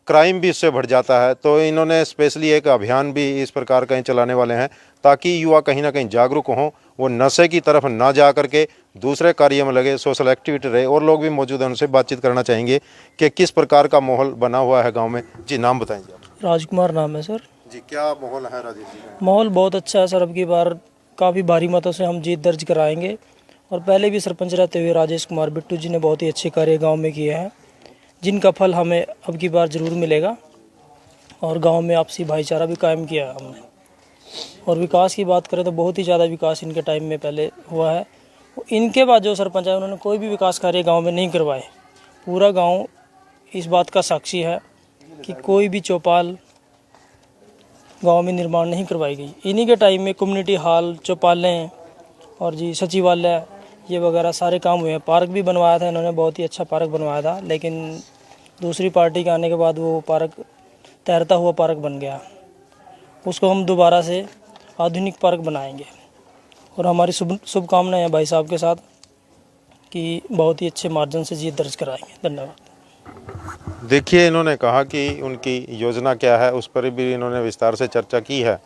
क्राइम भी इससे बढ़ जाता है। तो इन्होंने स्पेशली एक अभियान भी इस प्रकार का चलाने वाले हैं ताकि युवा कहीं ना कहीं जागरूक हों, वो नशे की तरफ ना जा करके दूसरे कार्य में लगे, सोशल एक्टिविटी रहे। और लोग भी मौजूद हैं, उनसे बातचीत करना चाहेंगे कि किस प्रकार का माहौल बना हुआ है गांव में। जी, नाम बताएंगे आप? राजकुमार नाम है सर। जी, क्या माहौल है राजेश जी? माहौल बहुत अच्छा है सर। अब की बार काफ़ी भारी मतों से हम जीत दर्ज कराएंगे। और पहले भी सरपंच रहते हुए राजेश कुमार बिट्टू जी ने बहुत ही अच्छे कार्य गांव में किए हैं, जिनका फल हमें अब की बार ज़रूर मिलेगा। और गांव में आपसी भाईचारा भी कायम किया है हमने। और विकास की बात करें तो बहुत ही ज़्यादा विकास इनके टाइम में पहले हुआ है। इनके बाद जो सरपंच है उन्होंने कोई भी विकास कार्य गांव में नहीं करवाए। पूरा गांव इस बात का साक्षी है कि कोई भी चौपाल गांव में निर्माण नहीं करवाई गई। इन्हीं के टाइम में कम्युनिटी हॉल, चौपालें और जी सचिवालय, ये वगैरह सारे काम हुए हैं। पार्क भी बनवाया था इन्होंने, बहुत ही अच्छा पार्क बनवाया था, लेकिन दूसरी पार्टी के आने के बाद वो पार्क तैरता हुआ पार्क बन गया। उसको हम दोबारा से आधुनिक पार्क बनाएंगे। और हमारी शुभकामनाएं हैं भाई साहब के साथ कि बहुत ही अच्छे मार्जिन से जीत दर्ज कराएंगे। धन्यवाद। देखिए, इन्होंने कहा कि उनकी योजना क्या है, उस पर भी इन्होंने विस्तार से चर्चा की है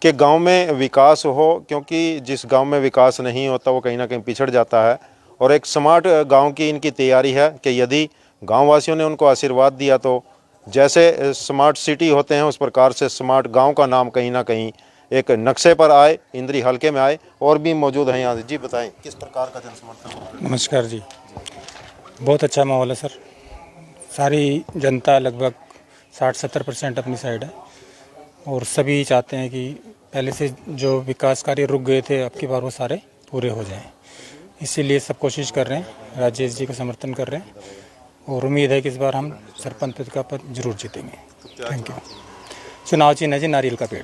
कि गांव में विकास हो, क्योंकि जिस गांव में विकास नहीं होता वो कहीं ना कहीं पिछड़ जाता है। और एक स्मार्ट गांव की इनकी तैयारी है कि यदि गांववासियों ने उनको आशीर्वाद दिया तो जैसे स्मार्ट सिटी होते हैं उस प्रकार से स्मार्ट गांव का नाम कहीं ना कहीं एक नक्शे पर आए, इंद्री हल्के में आए। और भी मौजूद हैं यहाँ से। जी बताएं किस प्रकार का जन समर्थन। नमस्कार जी। बहुत अच्छा माहौल है सर। सारी जनता लगभग 60-70% अपनी साइड है और सभी चाहते हैं कि पहले से जो विकास कार्य रुक गए थे अब की बार वो सारे पूरे हो जाएं। इसीलिए सब कोशिश कर रहे हैं, राजेश जी का समर्थन कर रहे हैं और उम्मीद है कि इस बार हम सरपंच पद का पद जरूर जीतेंगे। Thank you. चुनाव चिन्ह है जी नारियल का पेड़।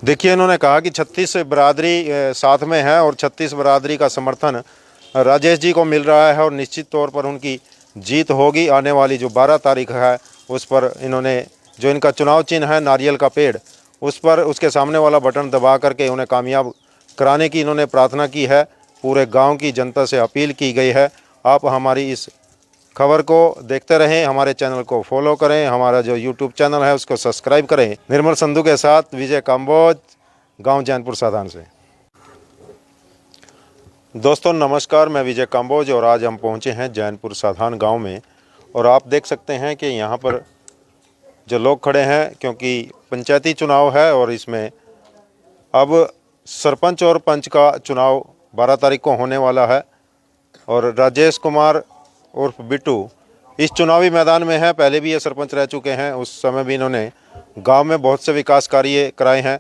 देखिए इन्होंने कहा कि 36 बरादरी साथ में है और 36 बरादरी का समर्थन राजेश जी को मिल रहा है और निश्चित तौर पर उनकी जीत होगी। आने वाली जो 12 तारीख है उस पर इन्होंने जो इनका चुनाव चिन्ह है नारियल का पेड़, उस पर उसके सामने वाला बटन दबा करके उन्हें कामयाब कराने की इन्होंने प्रार्थना की है। पूरे गांव की जनता से अपील की गई है। आप हमारी इस खबर को देखते रहें, हमारे चैनल को फॉलो करें, हमारा जो यूट्यूब चैनल है उसको सब्सक्राइब करें। निर्मल संधू के साथ विजय काम्बोज, गांव जैनपुर साधान से। दोस्तों नमस्कार, मैं विजय काम्बोज और आज हम पहुंचे हैं जैनपुर साधान गांव में। और आप देख सकते हैं कि यहाँ पर जो लोग खड़े हैं, क्योंकि पंचायती चुनाव है और इसमें अब सरपंच और पंच का चुनाव 12 तारीख को होने वाला है। और राजेश कुमार उर्फ बिट्टू इस चुनावी मैदान में है। पहले भी ये सरपंच रह चुके हैं, उस समय भी इन्होंने गांव में बहुत से विकास कार्य कराए हैं।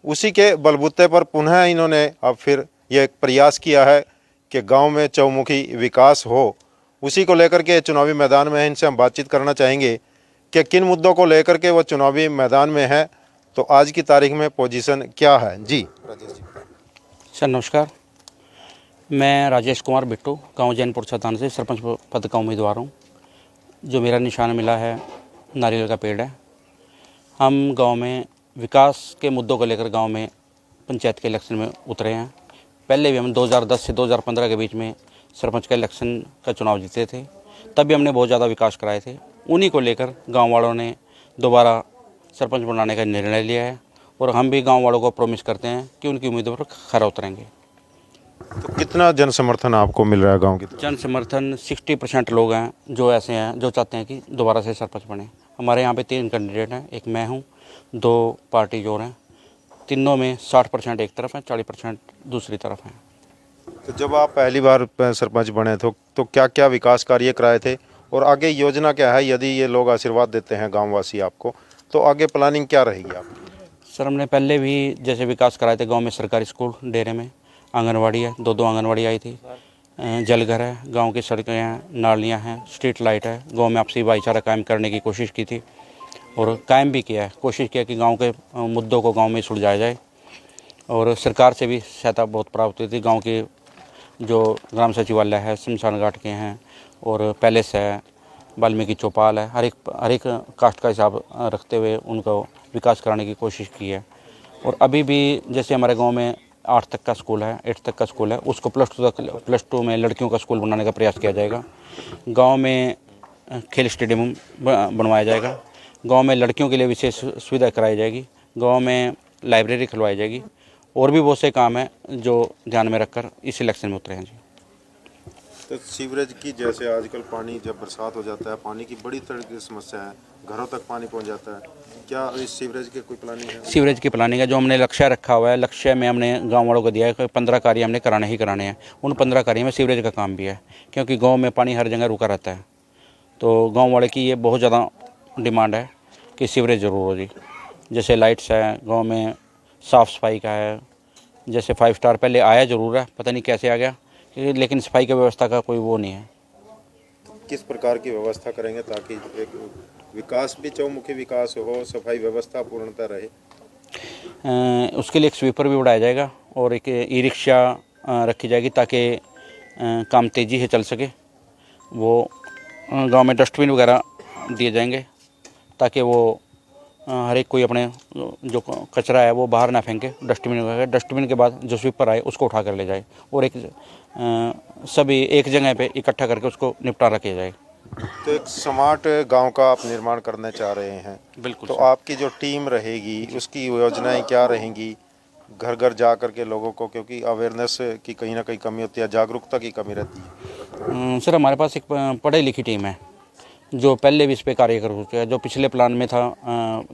उसी के बलबूते पर पुनः इन्होंने अब फिर यह एक प्रयास किया है कि गांव में चौमुखी विकास हो। उसी को लेकर के चुनावी मैदान में है। इनसे हम बातचीत करना चाहेंगे कि किन मुद्दों को लेकर के वो चुनावी मैदान में है, तो आज की तारीख में पोजीशन क्या है। जी राजेश जी। सर नमस्कार, मैं राजेश कुमार बिट्टू गांव जैनपुर साधान से सरपंच पद का उम्मीदवार हूं। जो मेरा निशान मिला है नारियल का पेड़ है। हम गांव में विकास के मुद्दों को लेकर गांव में पंचायत के इलेक्शन में उतरे हैं। पहले भी हम 2010 से 2015 के बीच में सरपंच का इलेक्शन का चुनाव जीते थे, तब भी हमने बहुत ज़्यादा विकास कराए थे। उन्हीं को लेकर गाँव वालों ने दोबारा सरपंच बनाने का निर्णय लिया है और हम भी गाँव वालों को प्रॉमिस करते हैं कि उनकी उम्मीदों पर खरा उतरेंगे। तो कितना जन समर्थन आपको मिल रहा है गांव की तरफ? जन समर्थन 60% लोग हैं जो ऐसे हैं जो चाहते हैं कि दोबारा से सरपंच बने। हमारे यहाँ पे 3 कैंडिडेट हैं, एक मैं हूँ, 2 पार्टी जोड़ हैं। तीनों में 60% एक तरफ है, 40% दूसरी तरफ हैं। तो जब आप पहली बार सरपंच बने तो क्या क्या विकास कार्य कराए थे और आगे योजना क्या है? यदि ये लोग आशीर्वाद देते हैं गाँववासी आपको, तो आगे प्लानिंग क्या रहेगी आपकी? सर हमने पहले भी जैसे विकास कराए थे गाँव में। सरकारी स्कूल डेरे में आंगनवाड़ी है, 2 आंगनवाड़ी आई थी। जलघर है, गांव की सड़कें हैं, नालियां हैं, स्ट्रीट लाइट है। गांव में आपसी भाईचारा कायम करने की कोशिश की थी और कायम भी किया है। कोशिश किया कि गांव के मुद्दों को गांव में सुलझाया जाए और सरकार से भी सहायता बहुत प्राप्त हुई थी। गांव के जो ग्राम सचिवालय है, शमशान घाट के हैं और पैलेस है, वाल्मीकि चौपाल है, हर एक कास्ट का हिसाब रखते हुए उनको विकास कराने की कोशिश की है। और अभी भी जैसे हमारे गाँव में 8 तक का स्कूल है, 8 तक का स्कूल है, उसको प्लस टू में लड़कियों का स्कूल बनाने का प्रयास किया जाएगा। गांव में खेल स्टेडियम बनवाया जाएगा। गांव में लड़कियों के लिए विशेष सुविधा कराई जाएगी। गांव में लाइब्रेरी खुलवाई जाएगी और भी बहुत से काम हैं जो ध्यान में रखकर इस इलेक्शन में उतरे हैं। जी तो सीवरेज की, जैसे आजकल पानी जब बरसात हो जाता है, पानी की बड़ी तरह की समस्या है, घरों तक पानी पहुंच जाता है, क्या इस सीवरेज की कोई प्लानिंग है? सीवरेज की प्लानिंग है, जो हमने लक्ष्य रखा हुआ है। लक्ष्य में हमने गांव वालों को दिया है कि 15 कार्य हमने कराने ही कराने हैं। उन 15 कार्य में सीवरेज का काम भी है, क्योंकि गांव में पानी हर जगह रुका रहता है। तो गांव वाले की ये बहुत ज़्यादा डिमांड है कि सीवरेज ज़रूर हो जी। जैसे लाइट्स है, गाँव में साफ़ सफाई का है। जैसे 5 स्टार पहले आया ज़रूर है, पता नहीं कैसे आ गया, लेकिन सफाई की व्यवस्था का कोई वो नहीं है। किस प्रकार की व्यवस्था करेंगे ताकि एक विकास भी, चौमुखी विकास हो, सफाई व्यवस्था पूर्णतः रहे? उसके लिए एक स्वीपर भी उड़ाया जाएगा और एक ई रिक्शा रखी जाएगी ताकि काम तेज़ी से चल सके। वो गांव में डस्टबिन वगैरह दिए जाएंगे ताकि वो हर एक कोई अपने जो कचरा है वो बाहर ना फेंके। डस्टबिन के बाद जो स्वीपर आए उसको उठा कर ले जाए और एक सभी एक जगह पे इकट्ठा करके उसको निपटारा किया जाए। तो एक स्मार्ट गांव का आप निर्माण करना चाह रहे हैं। बिल्कुल। तो आपकी जो टीम रहेगी उसकी योजनाएं क्या रहेंगी? घर घर जा करके लोगों को, क्योंकि अवेयरनेस की कहीं ना कहीं कमी होती है, जागरूकता की कमी रहती है। सर हमारे पास एक पढ़ी लिखी टीम है जो पहले भी इस पे कार्य कर चुके हैं, जो पिछले प्लान में था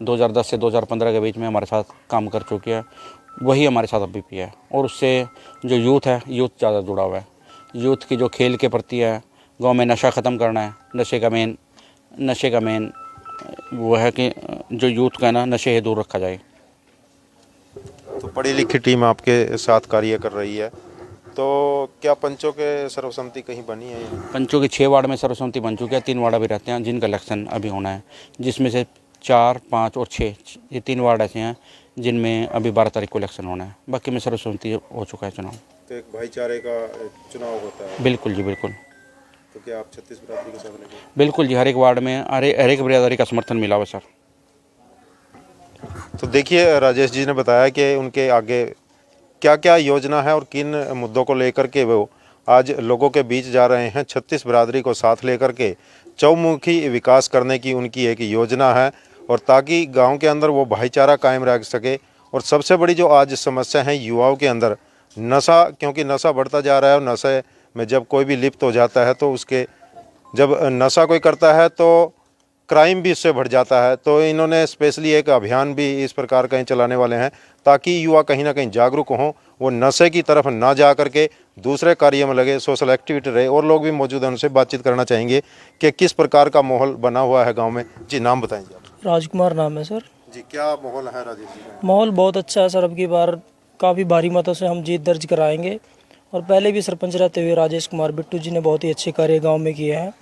2010 से 2015 के बीच में हमारे साथ काम कर चुके हैं, वही हमारे साथ अभी भी है। और उससे जो यूथ है, यूथ ज़्यादा जुड़ा हुआ है। यूथ की जो खेल के प्रति है, गांव में नशा ख़त्म करना है। नशे का मेन वो है कि जो यूथ का ना नशे से दूर रखा जाए। तो पढ़ी लिखी टीम आपके साथ कार्य कर रही है, तो क्या पंचों के सर्वसम्मति कहीं बनी है? पंचों के 6 वार्ड में सर्वसम्मति बन चुके हैं, 3 वार्ड अभी रहते हैं जिनका इलेक्शन अभी होना है, जिसमें से 4, 5 और 6 ये 3 वार्ड ऐसे हैं जिनमें अभी 12 तारीख को इलेक्शन होना है। बाकी में सर्वसम्मति हो चुका है चुनाव। तो एक भाईचारे का चुनाव होता है। बिल्कुल जी, बिल्कुल। तो क्या आप 36 बिरादरी के साथ लगे? बिल्कुल जी, हर एक वार्ड में हर एक बिरादरी का समर्थन मिला हुआ सर। तो देखिए, राजेश जी ने बताया कि उनके आगे क्या क्या योजना है और किन मुद्दों को लेकर के वो आज लोगों के बीच जा रहे हैं। 36 बिरादरी को साथ लेकर के चौमुखी विकास करने की उनकी एक योजना है, और ताकि गांव के अंदर वो भाईचारा कायम रह सके। और सबसे बड़ी जो आज समस्या है युवाओं के अंदर नशा, क्योंकि नशा बढ़ता जा रहा है, और नशे में जब कोई भी लिप्त हो जाता है तो उसके जब नशा कोई करता है तो क्राइम भी इससे बढ़ जाता है। तो इन्होंने स्पेशली एक अभियान भी इस प्रकार का चलाने वाले हैं ताकि युवा कहीं ना कहीं जागरूक हों, वो नशे की तरफ ना जा करके दूसरे कार्य में लगे, सोशल एक्टिविटी रहे। और लोग भी मौजूद हैं, उनसे बातचीत करना चाहेंगे कि किस प्रकार का माहौल बना हुआ है गांव में। जी, नाम बताएंगे आप? राजकुमार नाम है सर। जी, क्या माहौल है राजेश जी? माहौल बहुत अच्छा है सर। अब की बार काफ़ी भारी मतों से हम जीत दर्ज कराएंगे। और पहले भी सरपंच रहते हुए राजेश कुमार बिट्टू जी ने बहुत ही अच्छे कार्य गांव में किए हैं,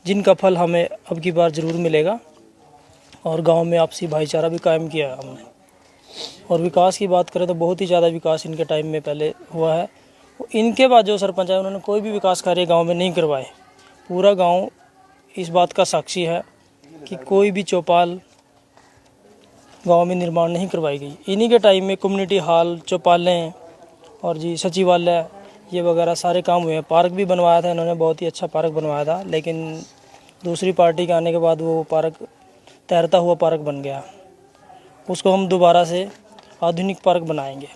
जिनका फल हमें अब की बार ज़रूर मिलेगा। और गांव में आपसी भाईचारा भी कायम किया है हमने। और विकास की बात करें तो बहुत ही ज़्यादा विकास इनके टाइम में पहले हुआ है। इनके बाद जो सरपंच है उन्होंने कोई भी विकास कार्य गांव में नहीं करवाए। पूरा गांव इस बात का साक्षी है कि कोई भी चौपाल गांव में निर्माण नहीं करवाई गई। इन्हीं के टाइम में कम्युनिटी हॉल, चौपालें और जी सचिवालय ये वगैरह सारे काम हुए हैं। पार्क भी बनवाया था इन्होंने, बहुत ही अच्छा पार्क बनवाया था, लेकिन दूसरी पार्टी के आने के बाद वो पार्क तैरता हुआ पार्क बन गया। उसको हम दोबारा से आधुनिक पार्क बनाएंगे।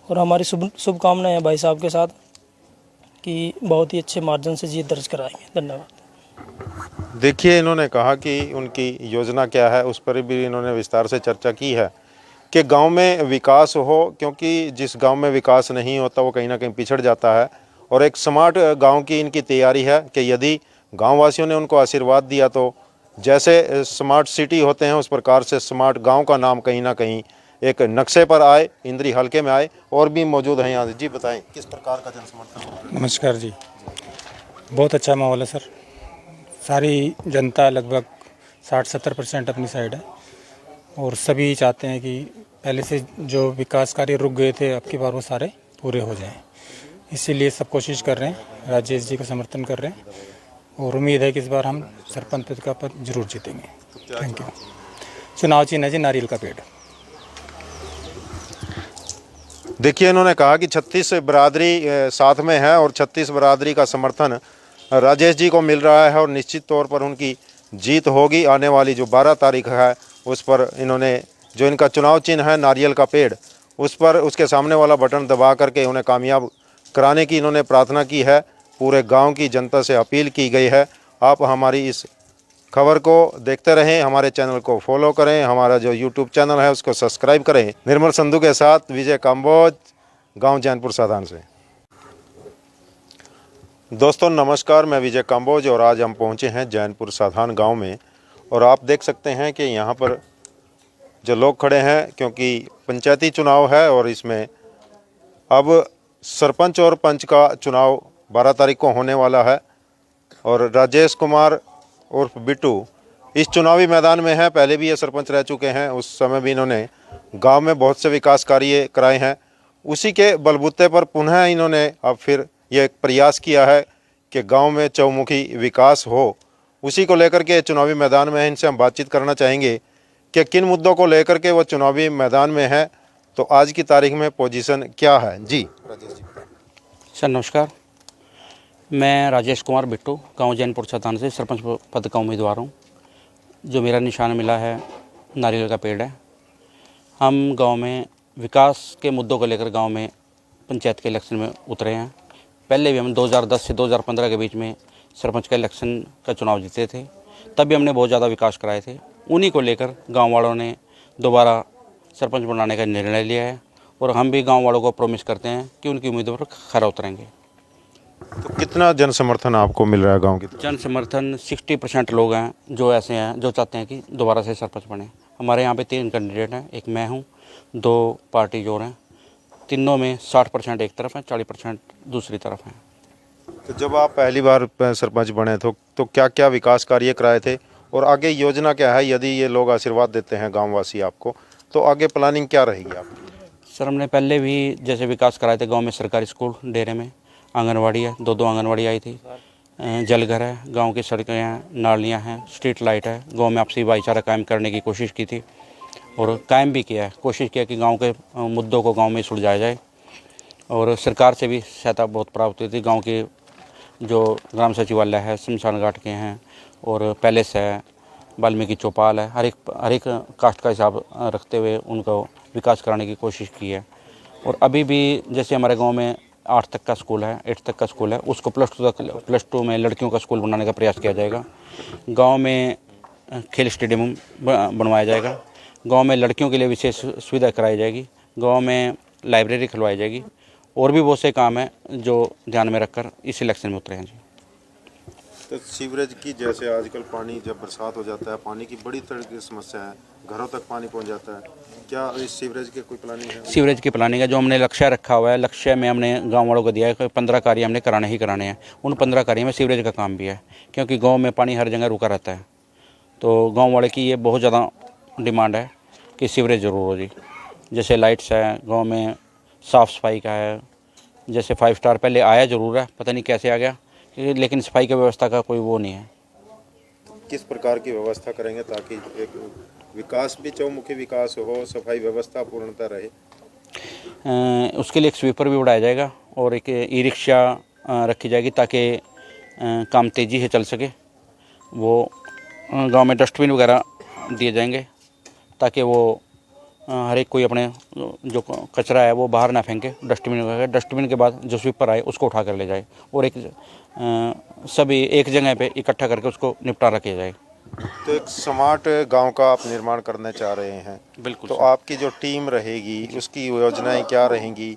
और हमारी शुभकामनाएं हैं भाई साहब के साथ कि बहुत ही अच्छे मार्जिन से जीत दर्ज कराएंगे। धन्यवाद। देखिए, इन्होंने कहा कि उनकी योजना क्या है, उस पर भी इन्होंने विस्तार से चर्चा की है कि गांव में विकास हो, क्योंकि जिस गांव में विकास नहीं होता वो कहीं ना कहीं पिछड़ जाता है। और एक स्मार्ट गांव की इनकी तैयारी है कि यदि गांव वासियों ने उनको आशीर्वाद दिया तो जैसे स्मार्ट सिटी होते हैं उस प्रकार से स्मार्ट गांव का नाम कहीं ना कहीं एक नक्शे पर आए, इंद्री हल्के में आए। और भी मौजूद हैं यहाँ। जी बताएं, किस प्रकार का जनसमर्थन? नमस्कार जी, बहुत अच्छा माहौल है सर। सारी जनता लगभग 60-70% अपनी साइड है, और सभी चाहते हैं कि पहले से जो विकास कार्य रुक गए थे अब की बार वो सारे पूरे हो जाएं। इसीलिए सब कोशिश कर रहे हैं, राजेश जी का समर्थन कर रहे हैं, और उम्मीद है कि इस बार हम सरपंच पद का पद जरूर जीतेंगे। Thank you. चुनाव चिन्ह है जी नारियल का पेड़। देखिए, इन्होंने कहा कि 36 बिरादरी साथ में है और 36 बिरादरी का समर्थन राजेश जी को मिल रहा है, और निश्चित तौर पर उनकी जीत होगी। आने वाली जो 12 तारीख है उस पर इन्होंने जो इनका चुनाव चिन्ह है नारियल का पेड़, उस पर उसके सामने वाला बटन दबा करके उन्हें कामयाब कराने की इन्होंने प्रार्थना की है। पूरे गांव की जनता से अपील की गई है। आप हमारी इस खबर को देखते रहें, हमारे चैनल को फॉलो करें, हमारा जो यूट्यूब चैनल है उसको सब्सक्राइब करें। निर्मल संधू के साथ विजय काम्बोज, गांव जैनपुर साधान से। दोस्तों नमस्कार, मैं विजय काम्बोज और आज हम पहुंचे हैं जैनपुर साधान गांव में। और आप देख सकते हैं कि यहाँ पर जो लोग खड़े हैं, क्योंकि पंचायती चुनाव है और इसमें अब सरपंच और पंच का चुनाव 12 तारीख को होने वाला है। और राजेश कुमार उर्फ बिट्टू इस चुनावी मैदान में है। पहले भी ये सरपंच रह चुके हैं, उस समय भी इन्होंने गांव में बहुत से विकास कार्य कराए हैं। उसी के बलबूते पर पुनः इन्होंने अब फिर ये एक प्रयास किया है कि गांव में चौमुखी विकास हो। उसी को लेकर के चुनावी मैदान में है। इनसे हम बातचीत करना चाहेंगे कि किन मुद्दों को लेकर के वो चुनावी मैदान में है, तो आज की तारीख में पोजीशन क्या है। जी राजेश जी। सर नमस्कार, मैं राजेश कुमार बिट्टू गांव जैनपुर साधान से सरपंच पद का उम्मीदवार हूं। जो मेरा निशान मिला है नारियल का पेड़ है। हम गांव में विकास के मुद्दों को लेकर गांव में पंचायत के इलेक्शन में उतरे हैं। पहले भी हम 2010 से 2015 के बीच में सरपंच का इलेक्शन का चुनाव जीते थे। तब भी हमने बहुत ज़्यादा विकास कराए थे। उन्हीं को लेकर गांव वालों ने दोबारा सरपंच बनाने का निर्णय लिया है और हम भी गांव वालों को प्रॉमिस करते हैं कि उनकी उम्मीदों पर खरा उतरेंगे। तो कितना जन समर्थन आपको मिल रहा है गांव की तरफ? जन समर्थन 60% लोग हैं जो ऐसे हैं जो चाहते हैं कि दोबारा से सरपंच बने। हमारे यहाँ पे 3 कैंडिडेट हैं, एक मैं हूँ, 2 पार्टी जोड़ हैं, तीनों में 60% एक तरफ है, 40% दूसरी तरफ हैं। तो जब आप पहली बार सरपंच बने तो क्या क्या विकास कार्य कराए थे और आगे योजना क्या है? यदि ये लोग आशीर्वाद देते हैं गांववासी आपको, तो आगे प्लानिंग क्या रहेगी आपकी? सर हमने पहले भी जैसे विकास कराए थे, गांव में सरकारी स्कूल डेरे में आंगनवाड़ी है, 2 आंगनवाड़ी आई थी, जलघर है, गांव की सड़कें हैं, नालियां हैं, स्ट्रीट लाइट है। गांव में आपसी भाईचारा कायम करने की कोशिश की थी और कायम भी किया है। कोशिश किया कि गांव के मुद्दों को गांव में सुलझाया जाए और सरकार से भी सहायता बहुत प्राप्त हुई थी। गांव के जो ग्राम सचिवालय है, शमशान घाट के हैं और पैलेस है, वाल्मीकि चौपाल है, हर एक कास्ट का हिसाब रखते हुए उनको विकास कराने की कोशिश की है। और अभी भी जैसे हमारे गांव में 8 तक का स्कूल है, 8 तक का स्कूल है, उसको +2 में लड़कियों का स्कूल बनाने का प्रयास किया जाएगा। गांव में खेल स्टेडियम बनवाया जाएगा। गांव में लड़कियों के लिए विशेष सुविधा कराई जाएगी। गांव में लाइब्रेरी खुलवाई जाएगी और भी बहुत से काम हैं जो ध्यान में रखकर इस इलेक्शन में उतरे हैं जी। तो सीवरेज की, जैसे आजकल पानी जब बरसात हो जाता है, पानी की बड़ी तरह की समस्या है, घरों तक पानी पहुंच जाता है, क्या इस सीवरेज के कोई प्लानिंग है? सीवरेज की प्लानिंग है, जो हमने लक्ष्य रखा हुआ है। लक्ष्य में हमने गांव वालों को दिया है कि 15 कार्य हमने कराने ही कराने हैं। उन 15 कार्य में सीवरेज का काम भी है, क्योंकि गांव में पानी हर जगह रुका रहता है। तो गांव वाले की ये बहुत ज़्यादा डिमांड है कि सीवरेज ज़रूर हो जी। जैसे लाइट्स है, गाँव में साफ़ सफाई का है। जैसे 5 स्टार पहले आया ज़रूर है, पता नहीं कैसे आ गया, लेकिन सफाई की व्यवस्था का कोई वो नहीं है। किस प्रकार की व्यवस्था करेंगे ताकि एक विकास भी, चौमुखी विकास हो, सफाई व्यवस्था पूर्णतः रहे? उसके लिए एक स्वीपर भी बढ़ाया जाएगा और एक ई-रिक्शा रखी जाएगी ताकि काम तेज़ी से चल सके। वो गांव में डस्टबिन वगैरह दिए जाएंगे ताकि वो हर एक कोई अपने जो कचरा है वो बाहर ना फेंके, डस्टबिन वगैरह। डस्टबिन के बाद जो स्वीपर आए उसको उठा कर ले जाए और एक सभी एक जगह पे इकट्ठा करके उसको निपटारा किया जाए। तो एक स्मार्ट गांव का आप निर्माण करना चाह रहे हैं। बिल्कुल। तो आपकी जो टीम रहेगी उसकी योजनाएं क्या रहेंगी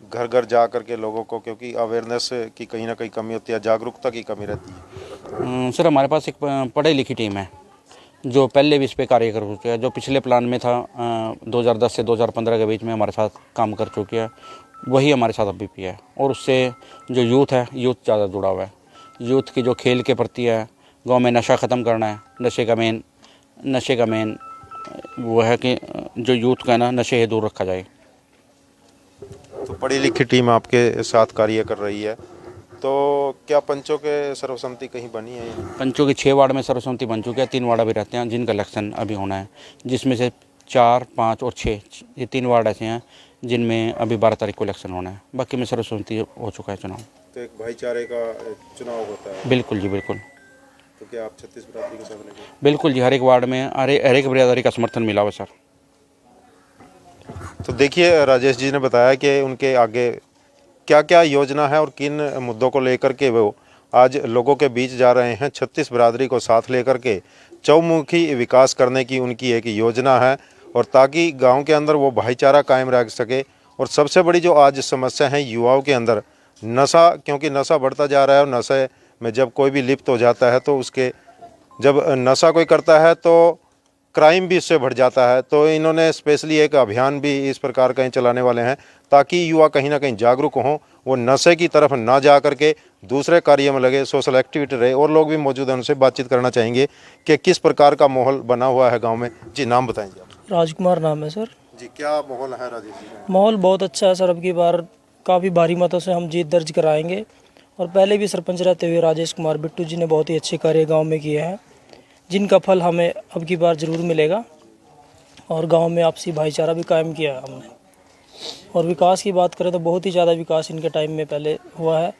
घर घर जा कर के लोगों को, क्योंकि अवेयरनेस की कहीं ना कहीं कमी होती है, जागरूकता की कमी रहती है? सर हमारे पास एक पढ़ी लिखी टीम है जो पहले भी इस पे कार्य कर चुकी है। जो पिछले प्लान में था 2010 से 2015 के बीच में हमारे साथ काम कर चुकी है, वही हमारे साथ अभी भी है। और उससे जो यूथ है, यूथ ज़्यादा जुड़ा हुआ है। यूथ की जो खेल के प्रति है, गांव में नशा ख़त्म करना है। नशे का मेन वो है कि जो यूथ का है ना, नशे से दूर रखा जाए। तो पढ़ी लिखी टीम आपके साथ कार्य कर रही है। तो क्या पंचों के सर्वसम्मति कहीं बनी है? पंचों के 6 वार्ड में सर्वसम्मति बन चुकी है। 3 वार्ड अभी रहते हैं जिनका इलेक्शन अभी होना है, जिसमें से 4, 5 और 6 ये 3 वार्ड ऐसे हैं जिनमें अभी 12 तारीख को इलेक्शन होना है। बाकी में सर्वसम्मति हो चुका है चुनाव। तो एक भाईचारे का चुनाव होता है? बिल्कुल जी, बिल्कुल। तो क्या आप 36 बिरादरी के साथ लगे? बिल्कुल जी, हर एक वार्ड में हर एक बिरादरी का समर्थन मिला हुआ सर। तो देखिए, राजेश जी ने बताया कि उनके आगे क्या क्या योजना है और किन मुद्दों को लेकर के वो आज लोगों के बीच जा रहे हैं। 36 बिरादरी को साथ लेकर के चौमुखी विकास करने की उनकी एक योजना है, और ताकि गांव के अंदर वो भाईचारा कायम रह सके। और सबसे बड़ी जो आज समस्या है युवाओं के अंदर, नशा, क्योंकि नशा बढ़ता जा रहा है और नशे में जब कोई भी लिप्त हो जाता है तो उसके, जब नशा कोई करता है तो क्राइम भी इससे बढ़ जाता है। तो इन्होंने स्पेशली एक अभियान भी इस प्रकार का चलाने वाले हैं ताकि युवा कहीं ना कहीं जागरूक हों, वो नशे की तरफ ना जा करके दूसरे कार्य में लगे, सोशल एक्टिविटी रहे। और लोग भी मौजूद हैं, उनसे बातचीत करना चाहेंगे कि किस प्रकार का माहौल बना हुआ है गांव में। जी, नाम बताएंगे आप? राजकुमार नाम है सर। जी, क्या माहौल है राजेश जी? माहौल बहुत अच्छा है सर। अब की बार काफ़ी भारी मतों से हम जीत दर्ज कराएंगे। और पहले भी सरपंच रहते हुए राजेश कुमार बिट्टू जी ने बहुत ही अच्छे कार्य गांव में किए हैं, जिनका फल हमें अब की बार ज़रूर मिलेगा। और गांव में आपसी भाईचारा भी कायम किया है हमने। और विकास की बात करें तो बहुत ही ज़्यादा विकास इनके टाइम में पहले हुआ है।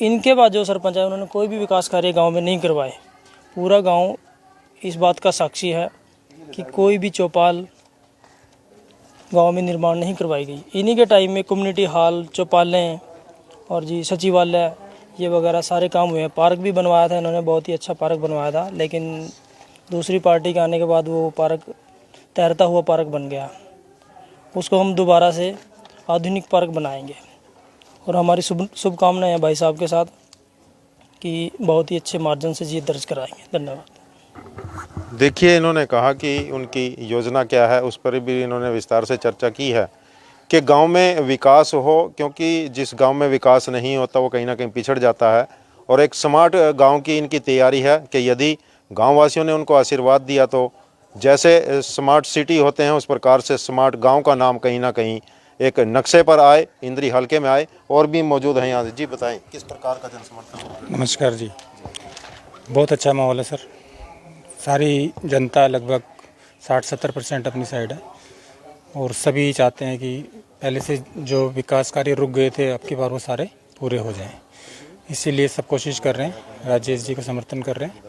इनके बाद जो सरपंच है उन्होंने कोई भी विकास कार्य गांव में नहीं करवाए। पूरा गांव इस बात का साक्षी है कि कोई भी चौपाल गांव में निर्माण नहीं करवाई गई। इन्हीं के टाइम में कम्युनिटी हॉल, चौपालें और जी सचिवालय, ये वगैरह सारे काम हुए हैं। पार्क भी बनवाया था इन्होंने, बहुत ही अच्छा पार्क बनवाया था, लेकिन दूसरी पार्टी के आने के बाद वो पार्क तैरता हुआ पार्क बन गया। उसको हम दोबारा से आधुनिक पार्क बनाएंगे और हमारी शुभकामनाएं हैं भाई साहब के साथ कि बहुत ही अच्छे मार्जिन से जीत दर्ज कराएंगे। धन्यवाद। देखिए, इन्होंने कहा कि उनकी योजना क्या है, उस पर भी इन्होंने विस्तार से चर्चा की है कि गांव में विकास हो, क्योंकि जिस गांव में विकास नहीं होता वो कहीं ना कहीं पिछड़ जाता है। और एक स्मार्ट गांव की इनकी तैयारी है कि यदि गांववासियों ने उनको आशीर्वाद दिया तो जैसे स्मार्ट सिटी होते हैं उस प्रकार से स्मार्ट गांव का नाम कहीं ना कहीं एक नक्शे पर आए, इंद्री हलके में आए। और भी मौजूद हैं यहाँ से। जी बताएं, किस प्रकार का जन समर्थन? नमस्कार जी। बहुत अच्छा माहौल है सर। सारी जनता लगभग 60-70% अपनी साइड है और सभी चाहते हैं कि पहले से जो विकास कार्य रुक गए थे अब की बार वो सारे पूरे हो जाएं। इसीलिए सब कोशिश कर रहे हैं, राजेश जी का समर्थन कर रहे हैं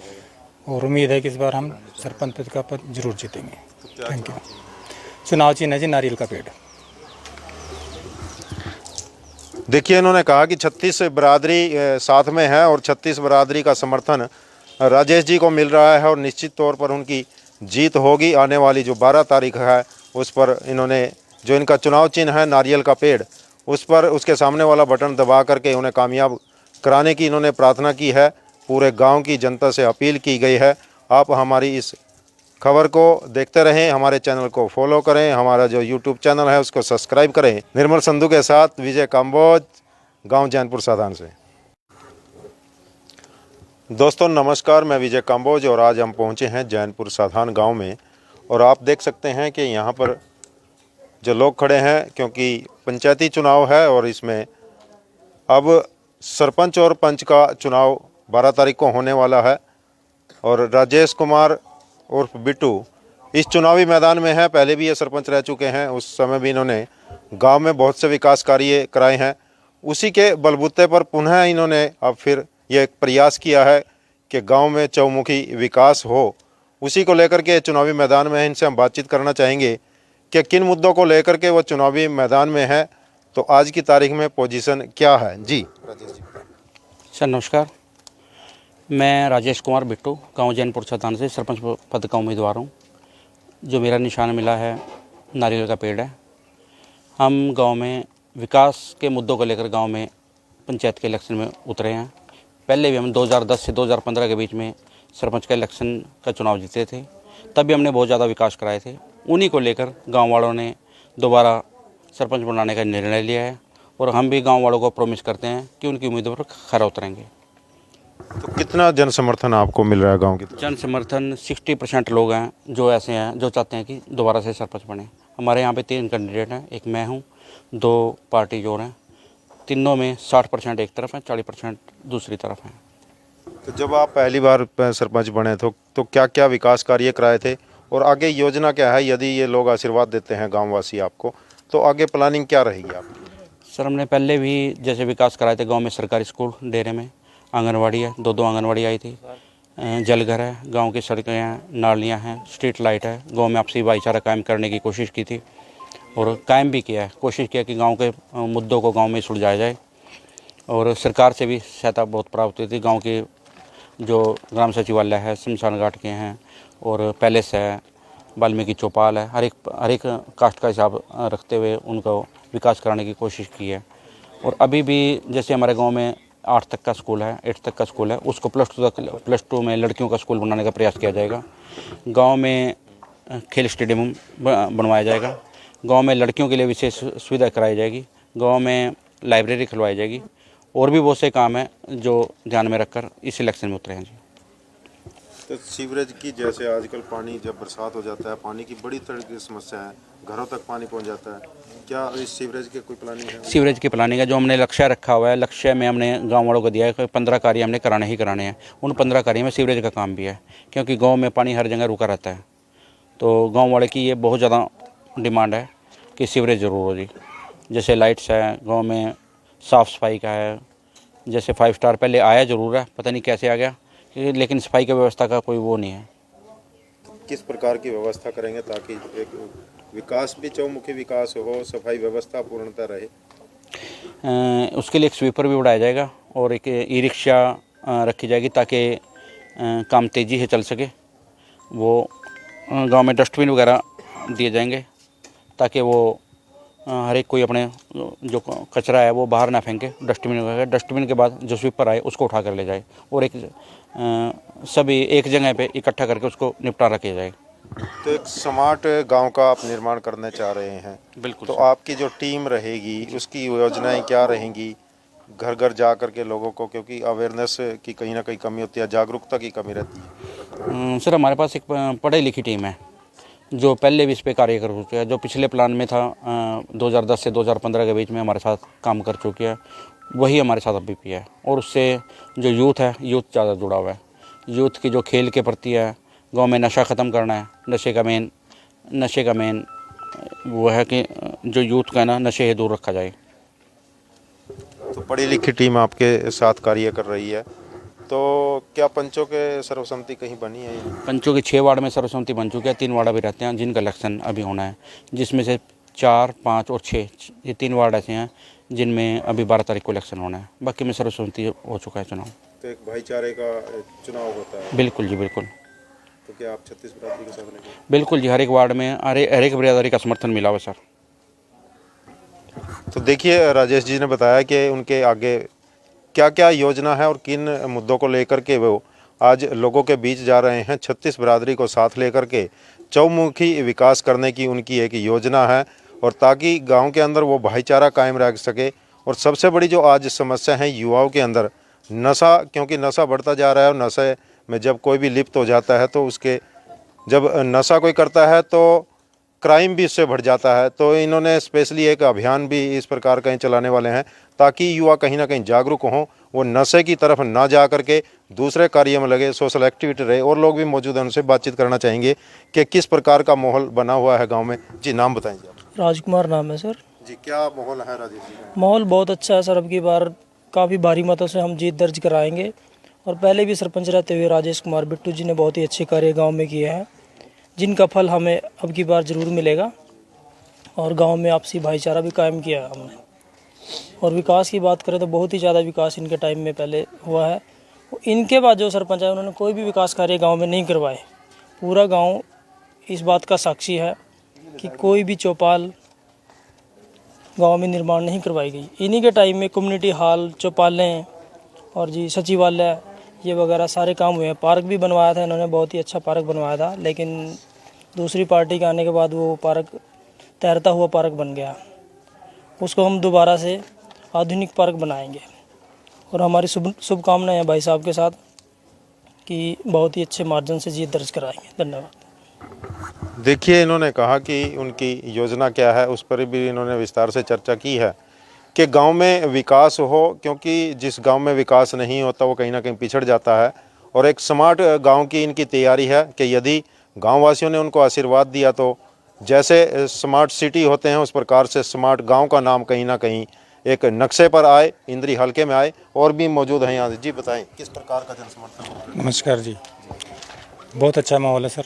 और उम्मीद है कि इस बार हम सरपंच पद का पद जरूर जीतेंगे। Thank you. चुनाव चिन्ह है जी नारियल का पेड़। देखिए, इन्होंने कहा कि 36 बरादरी साथ में है और 36 बरादरी का समर्थन राजेश जी को मिल रहा है और निश्चित तौर पर उनकी जीत होगी। आने वाली जो 12 तारीख है उस पर इन्होंने जो इनका चुनाव चिन्ह है नारियल का पेड़, उस पर उसके सामने वाला बटन दबा करके उन्हें कामयाब कराने की इन्होंने प्रार्थना की है। पूरे गांव की जनता से अपील की गई है। आप हमारी इस खबर को देखते रहें, हमारे चैनल को फॉलो करें, हमारा जो यूट्यूब चैनल है उसको सब्सक्राइब करें। निर्मल संधू के साथ विजय काम्बोज, गांव जैनपुर साधान से। दोस्तों नमस्कार, मैं विजय काम्बोज और आज हम पहुंचे हैं जैनपुर साधान गांव में। और आप देख सकते हैं कि यहां पर जो लोग खड़े हैं, क्योंकि पंचायती चुनाव है और इसमें अब सरपंच और पंच का चुनाव 12 तारीख को होने वाला है। और राजेश कुमार उर्फ बिट्टू इस चुनावी मैदान में है। पहले भी ये सरपंच रह चुके हैं, उस समय भी इन्होंने गांव में बहुत से विकास कार्य कराए हैं। उसी के बलबूते पर पुनः इन्होंने अब फिर यह एक प्रयास किया है कि गांव में चौमुखी विकास हो। उसी को लेकर के चुनावी मैदान में है। इनसे हम बातचीत करना चाहेंगे कि किन मुद्दों को लेकर के वो चुनावी मैदान में है, तो आज की तारीख में पोजीशन क्या है। जी राजेश जी। सर नमस्कार, मैं राजेश कुमार बिट्टू गांव जैनपुर साधान से सरपंच पद का उम्मीदवार हूं। जो मेरा निशान मिला है नारियल का पेड़ है। हम गांव में विकास के मुद्दों को लेकर गांव में पंचायत के इलेक्शन में उतरे हैं। पहले भी हम 2010 से 2015 के बीच में सरपंच का इलेक्शन का चुनाव जीते थे, तब भी हमने बहुत ज़्यादा विकास कराए थे। उन्हीं को लेकर गाँव वालों ने दोबारा सरपंच बनाने का निर्णय लिया है और हम भी गाँव वालों को प्रॉमिस करते हैं कि उनकी उम्मीदों पर खरा उतरेंगे। तो कितना जन समर्थन आपको मिल रहा है गांव की तरफ? जन समर्थन 60% लोग हैं जो ऐसे हैं जो चाहते हैं कि दोबारा से सरपंच बने। हमारे यहाँ पे 3 कैंडिडेट हैं, एक मैं हूँ, 2 पार्टी जोड़ हैं। तीनों में 60% एक तरफ है, 40% दूसरी तरफ है। तो जब आप पहली बार सरपंच बने तो क्या क्या विकास कार्य कराए थे और आगे योजना क्या है? यदि ये लोग आशीर्वाद देते हैं गाँववासी आपको, तो आगे प्लानिंग क्या रहेगी आपकी? सर हमने पहले भी जैसे विकास कराए थे गाँव में, सरकारी स्कूल, डेरे में आंगनवाड़ी है, 2 आंगनवाड़ी आई थी, जलघर है, गांव की सड़कें हैं, नालियां हैं, स्ट्रीट लाइट है। गांव में आपसी भाईचारा कायम करने की कोशिश की थी और कायम भी किया है। कोशिश किया कि गांव के मुद्दों को गांव में सुलझाया जाए और सरकार से भी सहायता बहुत प्राप्त हुई थी। गांव के जो ग्राम सचिवालय है, शमशान घाट के हैं और पैलेस है, वाल्मीकि चौपाल है, हर एक कास्ट का हिसाब रखते हुए उनको विकास कराने की कोशिश की है। और अभी भी जैसे हमारे गाँव में 8 तक का स्कूल है, 8 तक का स्कूल है, उसको +2 में लड़कियों का स्कूल बनाने का प्रयास किया जाएगा। गांव में खेल स्टेडियम बनवाया जाएगा। गांव में लड़कियों के लिए विशेष सुविधा कराई जाएगी। गांव में लाइब्रेरी खुलवाई जाएगी और भी बहुत से काम हैं जो ध्यान में रखकर इस इलेक्शन में उतरे हैं। जी तो सीवरेज की, जैसे आजकल पानी जब बरसात हो जाता है, पानी की बड़ी तरह की समस्या है, घरों तक पानी पहुंच जाता है, क्या इस सीवरेज की कोई प्लानिंग है? सीवरेज की प्लानिंग है, जो हमने लक्ष्य रखा हुआ है। लक्ष्य में हमने गांव वालों को दिया है कि 15 कार्य हमने कराने ही कराने हैं। उन 15 कार्यों में सीवरेज का काम भी है, क्योंकि गांव में पानी हर जगह रुका रहता है। तो गांव वाले की ये बहुत ज़्यादा डिमांड है कि सीवरेज ज़रूर हो जी। जैसे लाइट्स है, गाँव में साफ़ सफाई का है। जैसे 5 स्टार पहले आया ज़रूर है, पता नहीं कैसे आ गया, लेकिन सफाई की व्यवस्था का कोई वो नहीं है। किस प्रकार की व्यवस्था करेंगे ताकि एक विकास भी, चौमुखी विकास हो, सफाई व्यवस्था पूर्णतः रहे? उसके लिए एक स्वीपर भी उड़ाया जाएगा और एक ई रिक्शा रखी जाएगी ताकि काम तेज़ी से चल सके। वो गांव में डस्टबिन वगैरह दिए जाएंगे ताकि वो हर एक कोई अपने जो कचरा है वो बाहर ना फेंके, डस्टबिन वगैरह। डस्टबिन के बाद जो स्वीपर आए उसको उठा कर ले जाए और एक सभी एक जगह पे इकट्ठा करके उसको निपटारा किया जाए। तो एक स्मार्ट गांव का आप निर्माण करने चाह रहे हैं। बिल्कुल। तो आपकी जो टीम रहेगी उसकी योजनाएं क्या रहेंगी घर घर जा कर के लोगों को, क्योंकि अवेयरनेस की कहीं ना कहीं कमी होती है, जागरूकता की कमी रहती है। सर हमारे पास एक पढ़ी लिखी टीम है जो पहले भी इस पे कार्य कर चुकी है, जो पिछले प्लान में था 2010 से 2015 के बीच में हमारे साथ काम कर चुकी है, वही हमारे साथ अभी भी है। और उससे जो यूथ है, यूथ ज़्यादा जुड़ा हुआ है। यूथ की जो खेल के प्रति है, गांव में नशा ख़त्म करना है। नशे का मेन वो है कि जो यूथ का ना नशे से दूर रखा जाए। तो पढ़ी लिखी टीम आपके साथ कार्य कर रही है। तो क्या पंचों के सर्वसम्मति कहीं बनी है? पंचों के 6 वार्ड में सर्वसम्मति बन चुकी है। 3 वार्ड अभी रहते हैं जिनका इलेक्शन अभी होना है, जिसमें से 4, 5 और 6 ये 3 वार्ड ऐसे हैं जिनमें अभी 12 तारीख को इलेक्शन होना है। बाकी में सर्वसम्मति हो चुका है चुनाव। तो एक भाईचारे का चुनाव होता है। बिल्कुल जी, बिल्कुल। तो क्या आप 36 बिरादरी के साथ रहेंगे? बिल्कुल जी, हर एक वार्ड में हर एक बिरादरी का समर्थन मिला हुआ सर। तो देखिए, राजेश जी ने बताया कि उनके आगे क्या क्या योजना है और किन मुद्दों को लेकर के वो आज लोगों के बीच जा रहे हैं। 36 बिरादरी को साथ लेकर के चौमुखी विकास करने की उनकी एक योजना है, और ताकि गांव के अंदर वो भाईचारा कायम रह सके। और सबसे बड़ी जो आज समस्या है युवाओं के अंदर नशा, क्योंकि नशा बढ़ता जा रहा है, और नशे में जब कोई भी लिप्त हो जाता है तो उसके जब नशा कोई करता है तो क्राइम भी इससे बढ़ जाता है। तो इन्होंने स्पेशली एक अभियान भी इस प्रकार का चलाने वाले हैं ताकि युवा कहीं ना कहीं जागरूक हों, वो नशे की तरफ ना जा करके दूसरे कार्य में लगे, सोशल एक्टिविटी रहे। और लोग भी मौजूद हैं, उनसे बातचीत करना चाहेंगे कि किस प्रकार का माहौल बना हुआ है गांव में। जी, नाम बताएंगे आप? राजकुमार नाम है सर। जी, क्या माहौल है राजेश जी? माहौल बहुत अच्छा है सर। अब की बार काफ़ी भारी मतों से हम जीत दर्ज कराएंगे। और पहले भी सरपंच रहते हुए राजेश कुमार बिट्टू जी ने बहुत ही अच्छे कार्य गांव में किए हैं, जिनका फल हमें अब की बार ज़रूर मिलेगा। और गांव में आपसी भाईचारा भी कायम किया है हमने। और विकास की बात करें तो बहुत ही ज़्यादा विकास इनके टाइम में पहले हुआ है। इनके बाद जो सरपंच है उन्होंने कोई भी विकास कार्य गांव में नहीं करवाए। पूरा गांव इस बात का साक्षी है कि कोई भी चौपाल गांव में निर्माण नहीं करवाई गई। इन्हीं के टाइम में कम्युनिटी हॉल, चौपालें और जी सचिवालय ये वगैरह सारे काम हुए हैं। पार्क भी बनवाया था इन्होंने, बहुत ही अच्छा पार्क बनवाया था, लेकिन दूसरी पार्टी के आने के बाद वो पार्क तैरता हुआ पार्क बन गया। उसको हम दोबारा से आधुनिक पार्क बनाएंगे। और हमारी शुभकामनाएं हैं भाई साहब के साथ कि बहुत ही अच्छे मार्जिन से जीत दर्ज कराएंगे। धन्यवाद। देखिए, इन्होंने कहा कि उनकी योजना क्या है, उस पर भी इन्होंने विस्तार से चर्चा की है कि गांव में विकास हो, क्योंकि जिस गांव में विकास नहीं होता वो कहीं ना कहीं पिछड़ जाता है। और एक स्मार्ट गांव की इनकी तैयारी है कि यदि गांव वासियों ने उनको आशीर्वाद दिया तो जैसे स्मार्ट सिटी होते हैं उस प्रकार से स्मार्ट गांव का नाम कहीं ना कहीं एक नक्शे पर आए, इंद्री हल्के में आए। और भी मौजूद हैं यहाँ। जी बताएं, किस प्रकार का जन समर्थन? नमस्कार जी, बहुत अच्छा माहौल है सर।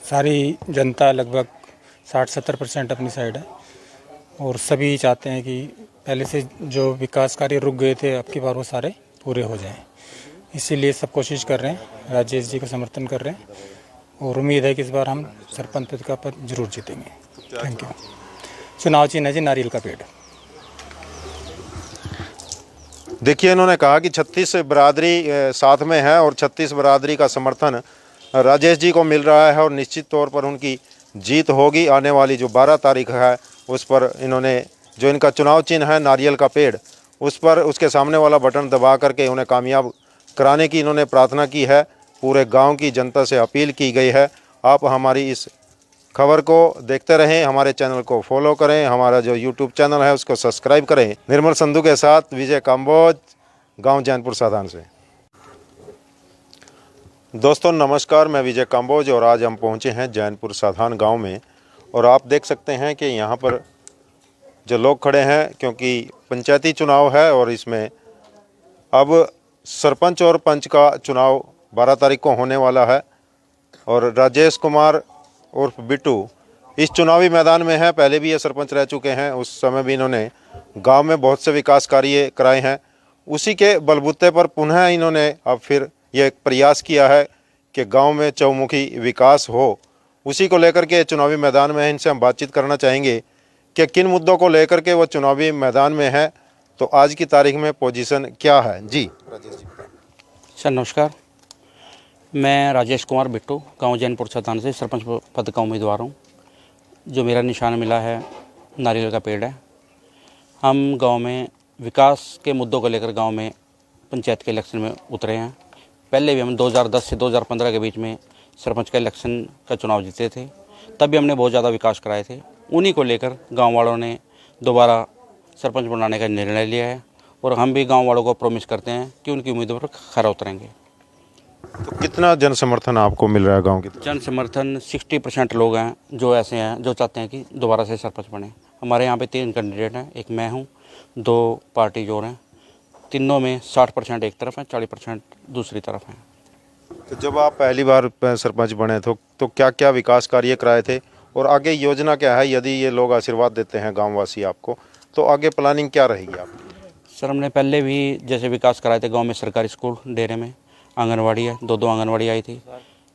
सारी जनता लगभग 60-70% अपनी साइड है, और सभी चाहते हैं कि पहले से जो विकास कार्य रुक गए थे अब की बार वो सारे पूरे हो जाएं। इसीलिए सब कोशिश कर रहे हैं, राजेश जी का समर्थन कर रहे हैं, और उम्मीद है कि इस बार हम सरपंच पद का पद जरूर जीतेंगे। Thank you. चुनाव चिन्ह है जी नारियल का पेड़। देखिए, इन्होंने कहा कि 36 बिरादरी साथ में है और 36 बिरादरी का समर्थन राजेश जी को मिल रहा है, और निश्चित तौर पर उनकी जीत होगी। आने वाली जो 12 तारीख है उस पर इन्होंने जो इनका चुनाव चिन्ह है नारियल का पेड़, उस पर उसके सामने वाला बटन दबा करके उन्हें कामयाब कराने की इन्होंने प्रार्थना की है। पूरे गांव की जनता से अपील की गई है। आप हमारी इस खबर को देखते रहें, हमारे चैनल को फॉलो करें, हमारा जो यूट्यूब चैनल है उसको सब्सक्राइब करें। निर्मल संधू के साथ विजय काम्बोज, गांव जैनपुर साधान से। दोस्तों नमस्कार, मैं विजय काम्बोज और आज हम पहुंचे हैं जैनपुर साधान गांव में। और आप देख सकते हैं कि यहाँ पर जो लोग खड़े हैं, क्योंकि पंचायती चुनाव है और इसमें अब सरपंच और पंच का चुनाव 12 तारीख को होने वाला है। और राजेश कुमार उर्फ बिट्टू इस चुनावी मैदान में हैं। पहले भी ये सरपंच रह चुके हैं, उस समय भी इन्होंने गांव में बहुत से विकास कार्य कराए हैं। उसी के बलबूते पर पुनः इन्होंने अब फिर ये एक प्रयास किया है कि गांव में चौमुखी विकास हो। उसी को लेकर के चुनावी मैदान में है। इनसे हम बातचीत करना चाहेंगे कि किन मुद्दों को लेकर के वो चुनावी मैदान में है, तो आज की तारीख में पोजीशन क्या है। जी राजेश जी। सर नमस्कार, मैं राजेश कुमार बिट्टू गांव जैनपुर सतान से सरपंच पद का उम्मीदवार हूं। जो मेरा निशान मिला है नारियल का पेड़ है। हम गांव में विकास के मुद्दों को लेकर गांव में पंचायत के इलेक्शन में उतरे हैं। पहले भी हम 2010 से 2015 के बीच में सरपंच का इलेक्शन का चुनाव जीते थे, तब भी हमने बहुत ज़्यादा विकास कराए थे। उन्हीं को लेकर गाँव वालों ने दोबारा सरपंच बनाने का निर्णय लिया है और हम भी गाँव वालों को प्रॉमिस करते हैं कि उनकी उम्मीदों पर खरा उतरेंगे। तो कितना जन समर्थन आपको मिल रहा है गांव की तरफ? जन समर्थन 60% लोग हैं जो ऐसे हैं जो चाहते हैं कि दोबारा से सरपंच बने। हमारे यहाँ पे 3 कैंडिडेट हैं, एक मैं हूँ, 2 पार्टी जोड़ हैं। तीनों में 60% एक तरफ है, 40% दूसरी तरफ हैं। तो जब आप पहली बार सरपंच बने तो क्या क्या विकास कार्य कराए थे और आगे योजना क्या है? यदि ये लोग आशीर्वाद देते हैं गाँववासी आपको, तो आगे प्लानिंग क्या रहेगी आपकी? सर हमने पहले भी जैसे विकास कराए थे। गांव में सरकारी स्कूल डेरे में आंगनवाड़ी है, 2 आंगनवाड़ी आई थी,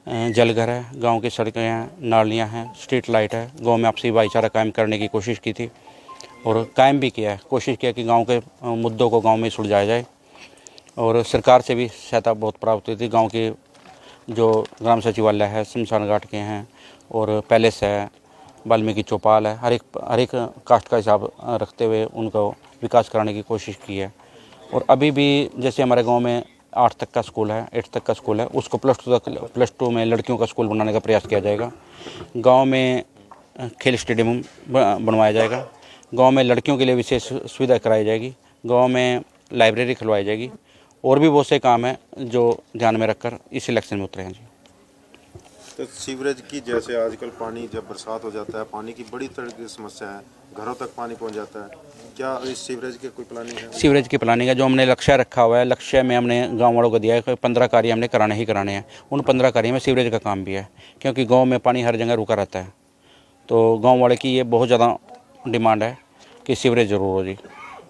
जलघर है, गांव की सड़कें हैं, नालियां हैं, स्ट्रीट लाइट है। गांव में आपसी भाईचारा कायम करने की कोशिश की थी और कायम भी किया है। कोशिश किया कि गांव के मुद्दों को गांव में सुलझाया जाए और सरकार से भी सहायता बहुत प्राप्त हुई थी। गाँव के जो ग्राम सचिवालय है, शमशान घाट के हैं और पैलेस है, वाल्मीकि चौपाल है, हर एक कास्ट का हिसाब रखते हुए उनको विकास कराने की कोशिश की है। और अभी भी जैसे हमारे गांव में 8 तक का स्कूल है, 8 तक का स्कूल है, उसको +2 में लड़कियों का स्कूल बनाने का प्रयास किया जाएगा। गांव में खेल स्टेडियम बनवाया जाएगा। गांव में लड़कियों के लिए विशेष सुविधा कराई जाएगी। गांव में लाइब्रेरी खुलवाई जाएगी और भी बहुत से काम हैं जो ध्यान में रखकर इस इलेक्शन में उतरे हैं। जी तो सीवरेज की, जैसे आजकल पानी जब बरसात हो जाता है, पानी की बड़ी तरह की समस्या है, घरों तक पानी पहुंच जाता है, क्या इस सीवरेज की कोई प्लानिंग है? सीवरेज की प्लानिंग है। जो हमने लक्ष्य रखा हुआ है, लक्ष्य में हमने गांव वालों को दिया है कि 15 कार्य हमने कराने ही कराने हैं। उन 15 कार्य में सीवरेज का काम भी है, क्योंकि गांव में पानी हर जगह रुका रहता है। तो गांव वाले की ये बहुत ज़्यादा डिमांड है कि सीवरेज ज़रूर हो जी।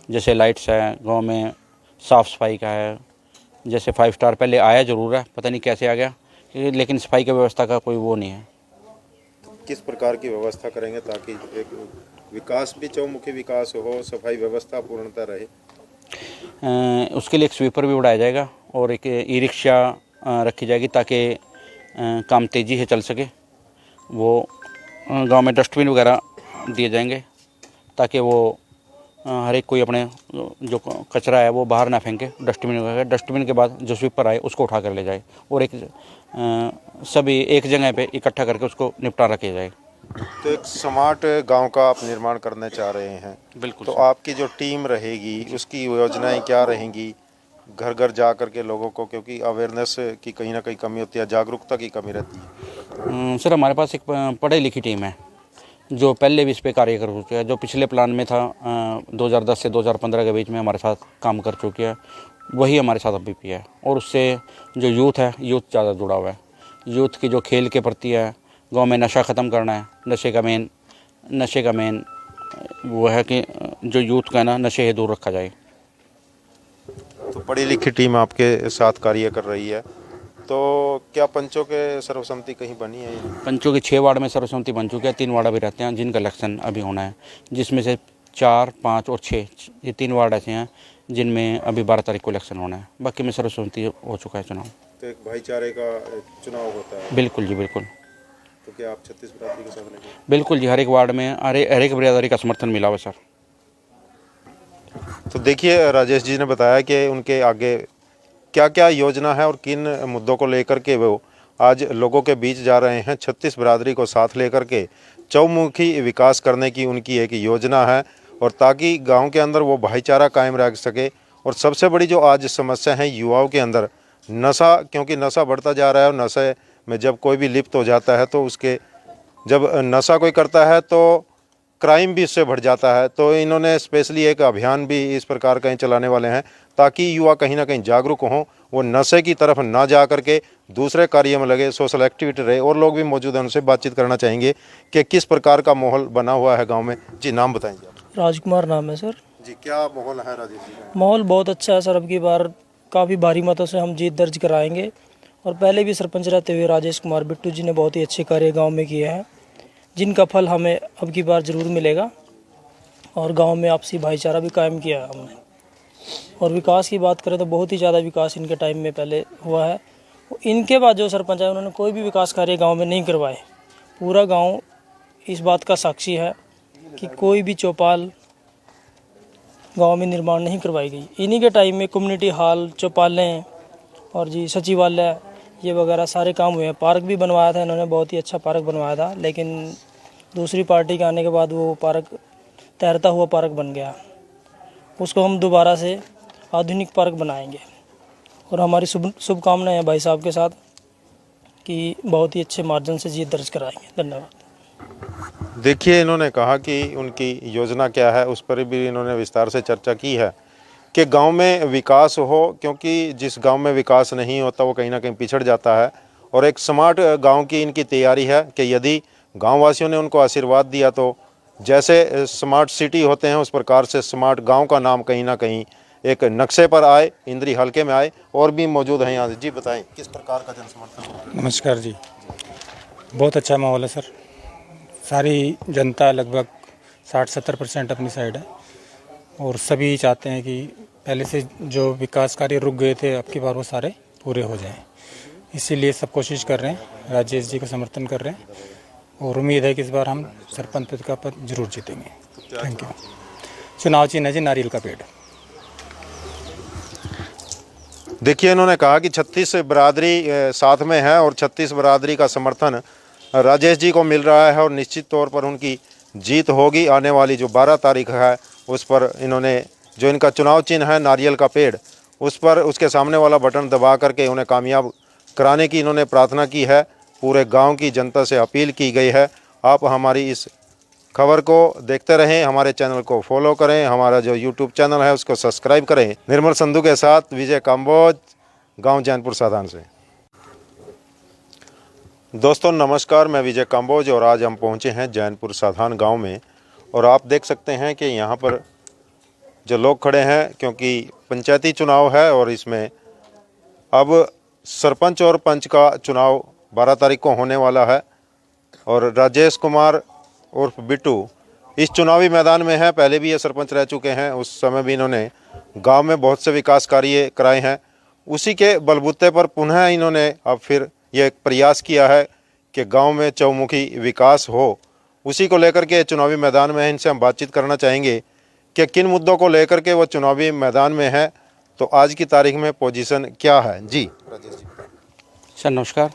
जैसे लाइट्स है, गाँव में साफ़ सफाई का है। जैसे 5 स्टार पहले आया ज़रूर है, पता नहीं कैसे आ गया, लेकिन सफाई की व्यवस्था का कोई वो नहीं है। किस प्रकार की व्यवस्था करेंगे ताकि एक विकास भी, चौमुखी विकास हो, सफाई व्यवस्था पूर्णतः रहे? उसके लिए एक स्वीपर भी बढ़ाया जाएगा और एक ई रिक्शा रखी जाएगी ताकि काम तेज़ी से चल सके। वो गांव में डस्टबिन वगैरह दिए जाएंगे ताकि वो हर एक कोई अपने जो कचरा है वो बाहर ना फेंके। डस्टबिन के बाद जो स्वीपर आए उसको उठा कर ले जाए और एक सभी एक जगह पे इकट्ठा करके उसको निपटारा किया जाए। तो एक स्मार्ट गांव का आप निर्माण करना चाह रहे हैं। बिल्कुल। तो आपकी जो टीम रहेगी उसकी योजनाएं क्या रहेंगी घर घर जा कर के लोगों को, क्योंकि अवेयरनेस की कहीं ना कहीं कमी होती है, जागरूकता की कमी रहती है? सर हमारे पास एक पढ़ी लिखी टीम है जो पहले भी इस पे कार्य कर चुकी है। जो पिछले प्लान में था 2010 से 2015 के बीच में हमारे साथ काम कर चुकी है, वही हमारे साथ अभी भी है। और उससे जो यूथ है, यूथ ज़्यादा जुड़ा हुआ है। यूथ की जो खेल के प्रति है, गांव में नशा ख़त्म करना है। नशे का मेन वो है कि जो यूथ का ना नशे से दूर रखा जाए। तो पढ़ी लिखी टीम आपके साथ कार्य कर रही है, तो क्या पंचों के सर्वसम्मति कहीं बनी है? पंचों के 6 वार्ड में सर्वसम्मति बन चुकी है। 3 वार्ड अभी रहते हैं जिनका इलेक्शन अभी होना है, जिसमें से 4, 5 और 6 ये 3 वार्ड ऐसे हैं जिनमें अभी 12 तारीख को इलेक्शन होना है। बाकी में सर्वसम्मति हो चुका है चुनाव। तो एक भाईचारे का चुनाव होता है? बिल्कुल जी, बिल्कुल। तो क्या आप 36 बिरादरी के साथ लेंगे? बिल्कुल जी, हर एक वार्ड में हर एक बिरादरी का समर्थन मिला हुआ सर। तो देखिए राजेश जी ने बताया कि उनके आगे क्या क्या योजना है और किन मुद्दों को लेकर के वो आज लोगों के बीच जा रहे हैं। 36 बिरादरी को साथ लेकर के चौमुखी विकास करने की उनकी एक योजना है, और ताकि गांव के अंदर वो भाईचारा कायम रह सके। और सबसे बड़ी जो आज समस्या है युवाओं के अंदर नशा, क्योंकि नशा बढ़ता जा रहा है, और नशे में जब कोई भी लिप्त हो जाता है तो उसके जब नशा कोई करता है तो क्राइम भी इससे बढ़ जाता है। तो इन्होंने स्पेशली एक अभियान भी इस प्रकार का चलाने वाले हैं ताकि युवा कहीं ना कहीं जागरूक हों, वो नशे की तरफ ना जा करके दूसरे कार्य में लगे, सोशल एक्टिविटी रहे। और लोग भी मौजूद हैं, उनसे बातचीत करना चाहेंगे कि किस प्रकार का माहौल बना हुआ है गांव में। जी, नाम बताएंगे आप? राजकुमार नाम है सर। जी, क्या माहौल है राजेश जी का? माहौल बहुत अच्छा है सर। अब की बार काफ़ी भारी मतों से हम जीत दर्ज कराएंगे। और पहले भी सरपंच रहते हुए राजेश कुमार बिट्टू जी ने बहुत ही अच्छे कार्य गांव में किए हैं, जिनका फल हमें अब की बार ज़रूर मिलेगा। और गांव में आपसी भाईचारा भी कायम किया है हमने। और विकास की बात करें तो बहुत ही ज़्यादा विकास इनके टाइम में पहले हुआ है। इनके बाद जो सरपंच है उन्होंने कोई भी विकास कार्य गांव में नहीं करवाए। पूरा गांव इस बात का साक्षी है कि कोई भी चौपाल गांव में निर्माण नहीं करवाई गई। इन्हीं के टाइम में कम्युनिटी हॉल, चौपालें और जी सचिवालय ये वगैरह सारे काम हुए हैं। पार्क भी बनवाया था इन्होंने, बहुत ही अच्छा पार्क बनवाया था, लेकिन दूसरी पार्टी के आने के बाद वो पार्क तैरता हुआ पार्क बन गया। उसको हम दोबारा से आधुनिक पार्क बनाएंगे। और हमारी शुभकामनाएं हैं भाई साहब के साथ कि बहुत ही अच्छे मार्जिन से जीत दर्ज कराएंगे। धन्यवाद। देखिए, इन्होंने कहा कि उनकी योजना क्या है, उस पर भी इन्होंने विस्तार से चर्चा की है कि गांव में विकास हो, क्योंकि जिस गांव में विकास नहीं होता वो कहीं ना कहीं पिछड़ जाता है। और एक स्मार्ट गांव की इनकी तैयारी है कि यदि गांववासियों ने उनको आशीर्वाद दिया तो जैसे स्मार्ट सिटी होते हैं उस प्रकार से स्मार्ट गांव का नाम कहीं ना कहीं एक नक्शे पर आए, इंद्री हल्के में आए। और भी मौजूद हैं यहाँ। जी बताएं, किस प्रकार का जन समर्थन? नमस्कार जी, बहुत अच्छा माहौल है सर। सारी जनता लगभग 60-70% अपनी साइड है और सभी चाहते हैं कि पहले से जो विकास कार्य रुक गए थे अब की बार वो सारे पूरे हो जाएं। इसीलिए सब कोशिश कर रहे हैं, राजेश जी का समर्थन कर रहे हैं और उम्मीद है कि इस बार हम सरपंच पद का पद जरूर जीतेंगे। Thank you. चुनाव चिन्ह है जी नारियल का पेड़। देखिए, इन्होंने कहा कि 36 बरादरी साथ में है और 36 बरादरी का समर्थन राजेश जी को मिल रहा है और निश्चित तौर पर उनकी जीत होगी। आने वाली जो 12 तारीख है उस पर इन्होंने जो इनका चुनाव चिन्ह है नारियल का पेड़, उस पर उसके सामने वाला बटन दबा करके उन्हें कामयाब कराने की इन्होंने प्रार्थना की है। पूरे गांव की जनता से अपील की गई है। आप हमारी इस खबर को देखते रहें, हमारे चैनल को फॉलो करें, हमारा जो यूट्यूब चैनल है उसको सब्सक्राइब करें। निर्मल संधू के साथ विजय काम्बोज, गांव जैनपुर साधान से। दोस्तों नमस्कार, मैं विजय काम्बोज और आज हम पहुंचे हैं जैनपुर साधान गांव में। और आप देख सकते हैं कि यहाँ पर जो लोग खड़े हैं, क्योंकि पंचायती चुनाव है और इसमें अब सरपंच और पंच का चुनाव 12 तारीख को होने वाला है। और राजेश कुमार उर्फ बिट्टू इस चुनावी मैदान में है। पहले भी ये सरपंच रह चुके हैं, उस समय भी इन्होंने गांव में बहुत से विकास कार्य कराए हैं। उसी के बलबूते पर पुनः इन्होंने अब फिर ये एक प्रयास किया है कि गांव में चौमुखी विकास हो। उसी को लेकर के चुनावी मैदान में है। इनसे हम बातचीत करना चाहेंगे कि किन मुद्दों को लेकर के वो चुनावी मैदान में है, तो आज की तारीख में पोजीशन क्या है। जी राजेश जी। सर नमस्कार,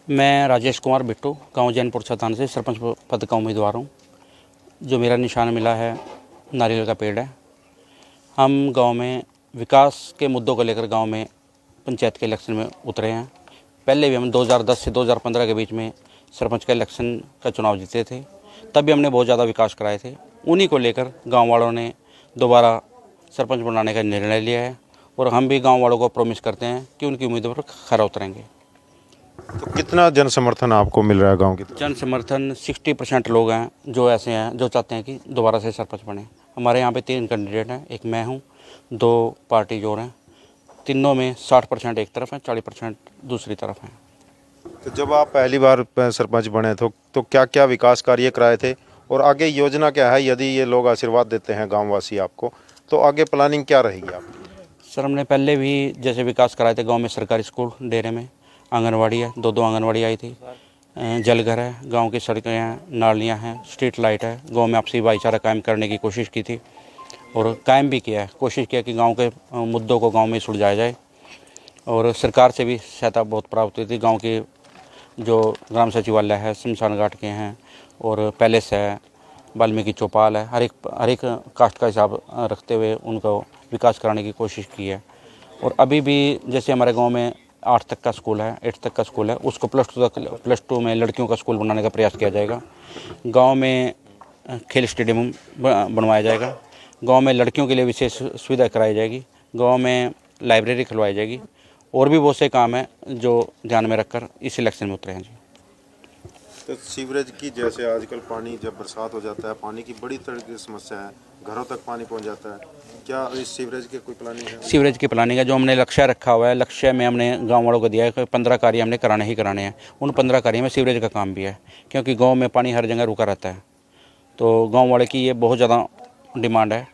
मैं राजेश कुमार बिट्टू गांव जैनपुर साधान से सरपंच पद का उम्मीदवार हूं। जो मेरा निशान मिला है नारियल का पेड़ है। हम गांव में विकास के मुद्दों को लेकर गांव में पंचायत के इलेक्शन में उतरे हैं। पहले भी हम 2010 से 2015 के बीच में सरपंच का इलेक्शन का चुनाव जीते थे, तब भी हमने बहुत ज़्यादा विकास कराए थे। उन्हीं को लेकर गाँव वालों ने दोबारा सरपंच बनाने का निर्णय लिया है और हम भी गाँव वालों को प्रॉमिस करते हैं कि उनकी उम्मीदों पर खरा उतरेंगे। तो कितना जन समर्थन आपको मिल रहा है गांव की तरफ? जन समर्थन 60% लोग हैं जो ऐसे हैं जो चाहते हैं कि दोबारा से सरपंच बने। हमारे यहाँ पे 3 कैंडिडेट हैं, एक मैं हूँ, 2 पार्टी जोड़ हैं। तीनों में 60% एक तरफ है, 40% दूसरी तरफ हैं। तो जब आप पहली बार सरपंच बने तो क्या क्या विकास कार्य कराए थे और आगे योजना क्या है? यदि ये लोग आशीर्वाद देते हैं गाँववासी आपको, तो आगे प्लानिंग क्या रहेगी आपकी? सर हमने पहले भी जैसे विकास कराए थे गाँव में, सरकारी स्कूल, डेरे में आंगनवाड़ी है, 2 आंगनवाड़ी आई थी, जलघर है, गांव की सड़कें हैं, नालियां हैं, स्ट्रीट लाइट है। गांव में आपसी भाईचारा कायम करने की कोशिश की थी और कायम भी किया है। कोशिश किया कि गांव के मुद्दों को गांव में सुलझाया जाए और सरकार से भी सहायता बहुत प्राप्त हुई थी। गांव के जो ग्राम सचिवालय है, शमशान घाट के हैं और पैलेस है, वाल्मीकि चौपाल है, हर एक कास्ट का हिसाब रखते हुए उनको विकास कराने की कोशिश की है। और अभी भी जैसे हमारे गाँव में 8 तक का स्कूल है, 8 तक का स्कूल है, उसको +2 में लड़कियों का स्कूल बनाने का प्रयास किया जाएगा। गांव में खेल स्टेडियम बनवाया जाएगा। गांव में लड़कियों के लिए विशेष सुविधा कराई जाएगी। गांव में लाइब्रेरी खुलवाई जाएगी और भी बहुत से काम हैं जो ध्यान में रखकर इस इलेक्शन में उतरे हैं जी। तो सीवरेज की जैसे आजकल पानी जब बरसात हो जाता है पानी की बड़ी तरह की समस्या है, घरों तक पानी पहुंच जाता है, क्या इस सीवरेज की कोई प्लानिंग है? सीवरेज की प्लानिंग है, जो हमने लक्ष्य रखा हुआ है, लक्ष्य में हमने गांव वालों को दिया है कि 15 कार्य हमने कराने ही कराने हैं। उन 15 कार्यों में सीवरेज का काम भी है, क्योंकि गांव में पानी हर जगह रुका रहता है। तो गांव वाले की ये बहुत ज़्यादा डिमांड है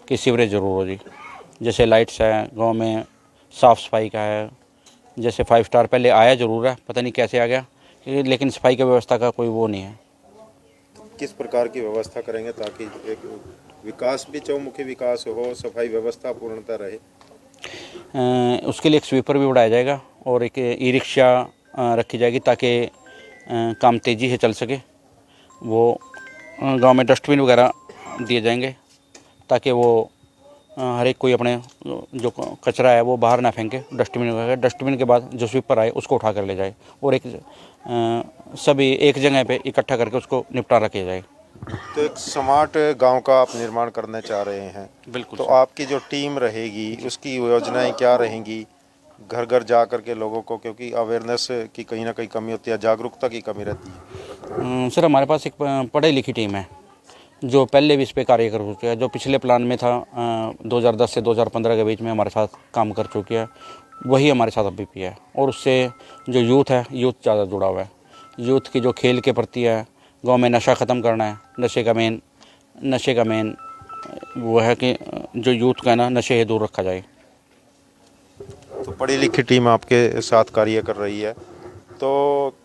कि सीवरेज ज़रूर हो जी। जैसे लाइट्स है, गांव में साफ़ सफाई का है। जैसे 5 स्टार पहले आया ज़रूर है, पता नहीं कैसे आ गया, लेकिन सफाई की व्यवस्था का कोई वो नहीं है। किस प्रकार की व्यवस्था करेंगे ताकि एक विकास भी चौमुखी विकास हो, सफाई व्यवस्था पूर्णतः रहे? उसके लिए एक स्वीपर भी बढ़ाया जाएगा और एक ई रिक्शा रखी जाएगी ताकि काम तेज़ी से चल सके। वो गांव में डस्टबिन वगैरह दिए जाएंगे ताकि वो हर एक कोई अपने जो कचरा है वो बाहर ना फेंके, डस्टबिन वगैरह। डस्टबिन के बाद जो स्वीपर आए उसको उठा कर ले जाए और एक सभी एक जगह पे इकट्ठा करके उसको निपटारा किया जाए। तो एक स्मार्ट गांव का आप निर्माण करना चाह रहे हैं। बिल्कुल। तो आपकी जो टीम रहेगी उसकी योजनाएं क्या रहेंगी घर घर जा करके लोगों को, क्योंकि अवेयरनेस की कहीं ना कहीं कमी होती है, जागरूकता की कमी रहती है? सर हमारे पास एक पढ़ी लिखी टीम है जो पहले भी इस पे कार्य कर चुकी है। जो पिछले प्लान में था 2010 से 2015 के बीच में हमारे साथ काम कर चुकी है, वही हमारे साथ अभी भी है। और उससे जो यूथ है, यूथ ज़्यादा जुड़ा हुआ है। यूथ की जो खेल के प्रति है, गांव में नशा ख़त्म करना है। नशे का मेन वो है कि जो यूथ का ना नशे से दूर रखा जाए। तो पढ़ी लिखी टीम आपके साथ कार्य कर रही है। तो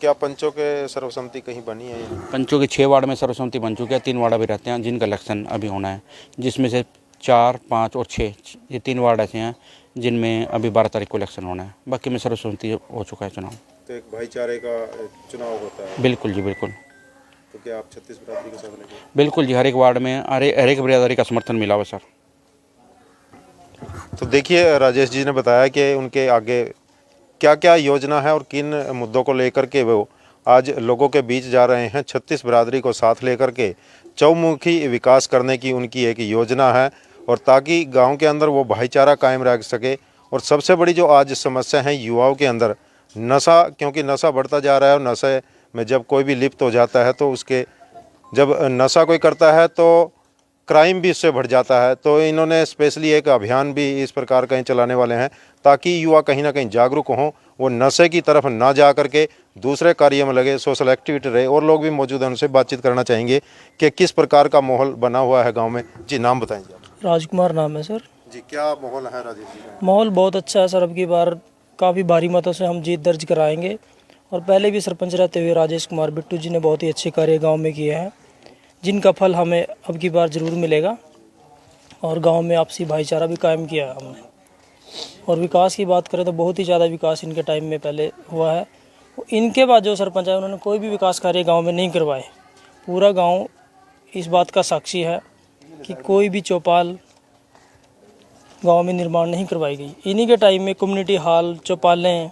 क्या पंचों के सर्वसम्मति कहीं बनी है? पंचों के 6 वार्ड में सर्वसम्मति बन चुकी है। 3 वार्ड अभी रहते हैं जिनका इलेक्शन अभी होना है, जिसमें से 4, 5 और 6 ये 3 वार्ड ऐसे हैं जिनमें अभी 12 तारीख को इलेक्शन होना है। बाकी में सर्वसम्मति हो चुका है चुनाव। तो एक भाईचारे का चुनाव होता है? बिल्कुल जी, बिल्कुल। तो क्या आप 36 बिरादरी के साथ लगे? बिल्कुल जी, हर एक वार्ड में हर एक बिरादरी का समर्थन मिला हुआ सर। तो देखिए राजेश जी ने बताया कि उनके आगे क्या क्या योजना है और किन मुद्दों को लेकर के वो आज लोगों के बीच जा रहे हैं। 36 बिरादरी को साथ लेकर के चौमुखी विकास करने की उनकी एक योजना है, और ताकि गांव के अंदर वो भाईचारा कायम रह सके। और सबसे बड़ी जो आज समस्या है युवाओं के अंदर नशा, क्योंकि नशा बढ़ता जा रहा है, और नशे में जब कोई भी लिप्त हो जाता है तो उसके जब नशा कोई करता है तो क्राइम भी इससे बढ़ जाता है। तो इन्होंने स्पेशली एक अभियान भी इस प्रकार का चलाने वाले हैं ताकि युवा कहीं ना कहीं जागरूक हों, वो नशे की तरफ ना जा करके दूसरे कार्य में लगे, सोशल एक्टिविटी रहे। और लोग भी मौजूद हैं, उनसे बातचीत करना चाहेंगे कि किस प्रकार का माहौल बना हुआ है गांव में। जी नाम बताएंगे आप? राजकुमार नाम है सर। जी क्या माहौल है राजेश जी? माहौल बहुत अच्छा है सर। अब की बार काफ़ी भारी मतों से हम जीत दर्ज कराएंगे। और पहले भी सरपंच रहते हुए राजेश कुमार बिट्टू जी ने बहुत ही अच्छे कार्य गांव में किए हैं, जिनका फल हमें अब की बार ज़रूर मिलेगा। और गांव में आपसी भाईचारा भी कायम किया है हमने। और विकास की बात करें तो बहुत ही ज़्यादा विकास इनके टाइम में पहले हुआ है। इनके बाद जो सरपंच है उन्होंने कोई भी विकास कार्य गांव में नहीं करवाए। पूरा गांव इस बात का साक्षी है कि कोई भी चौपाल गांव में निर्माण नहीं करवाई गई। इन्हीं के टाइम में कम्युनिटी हॉल, चौपालें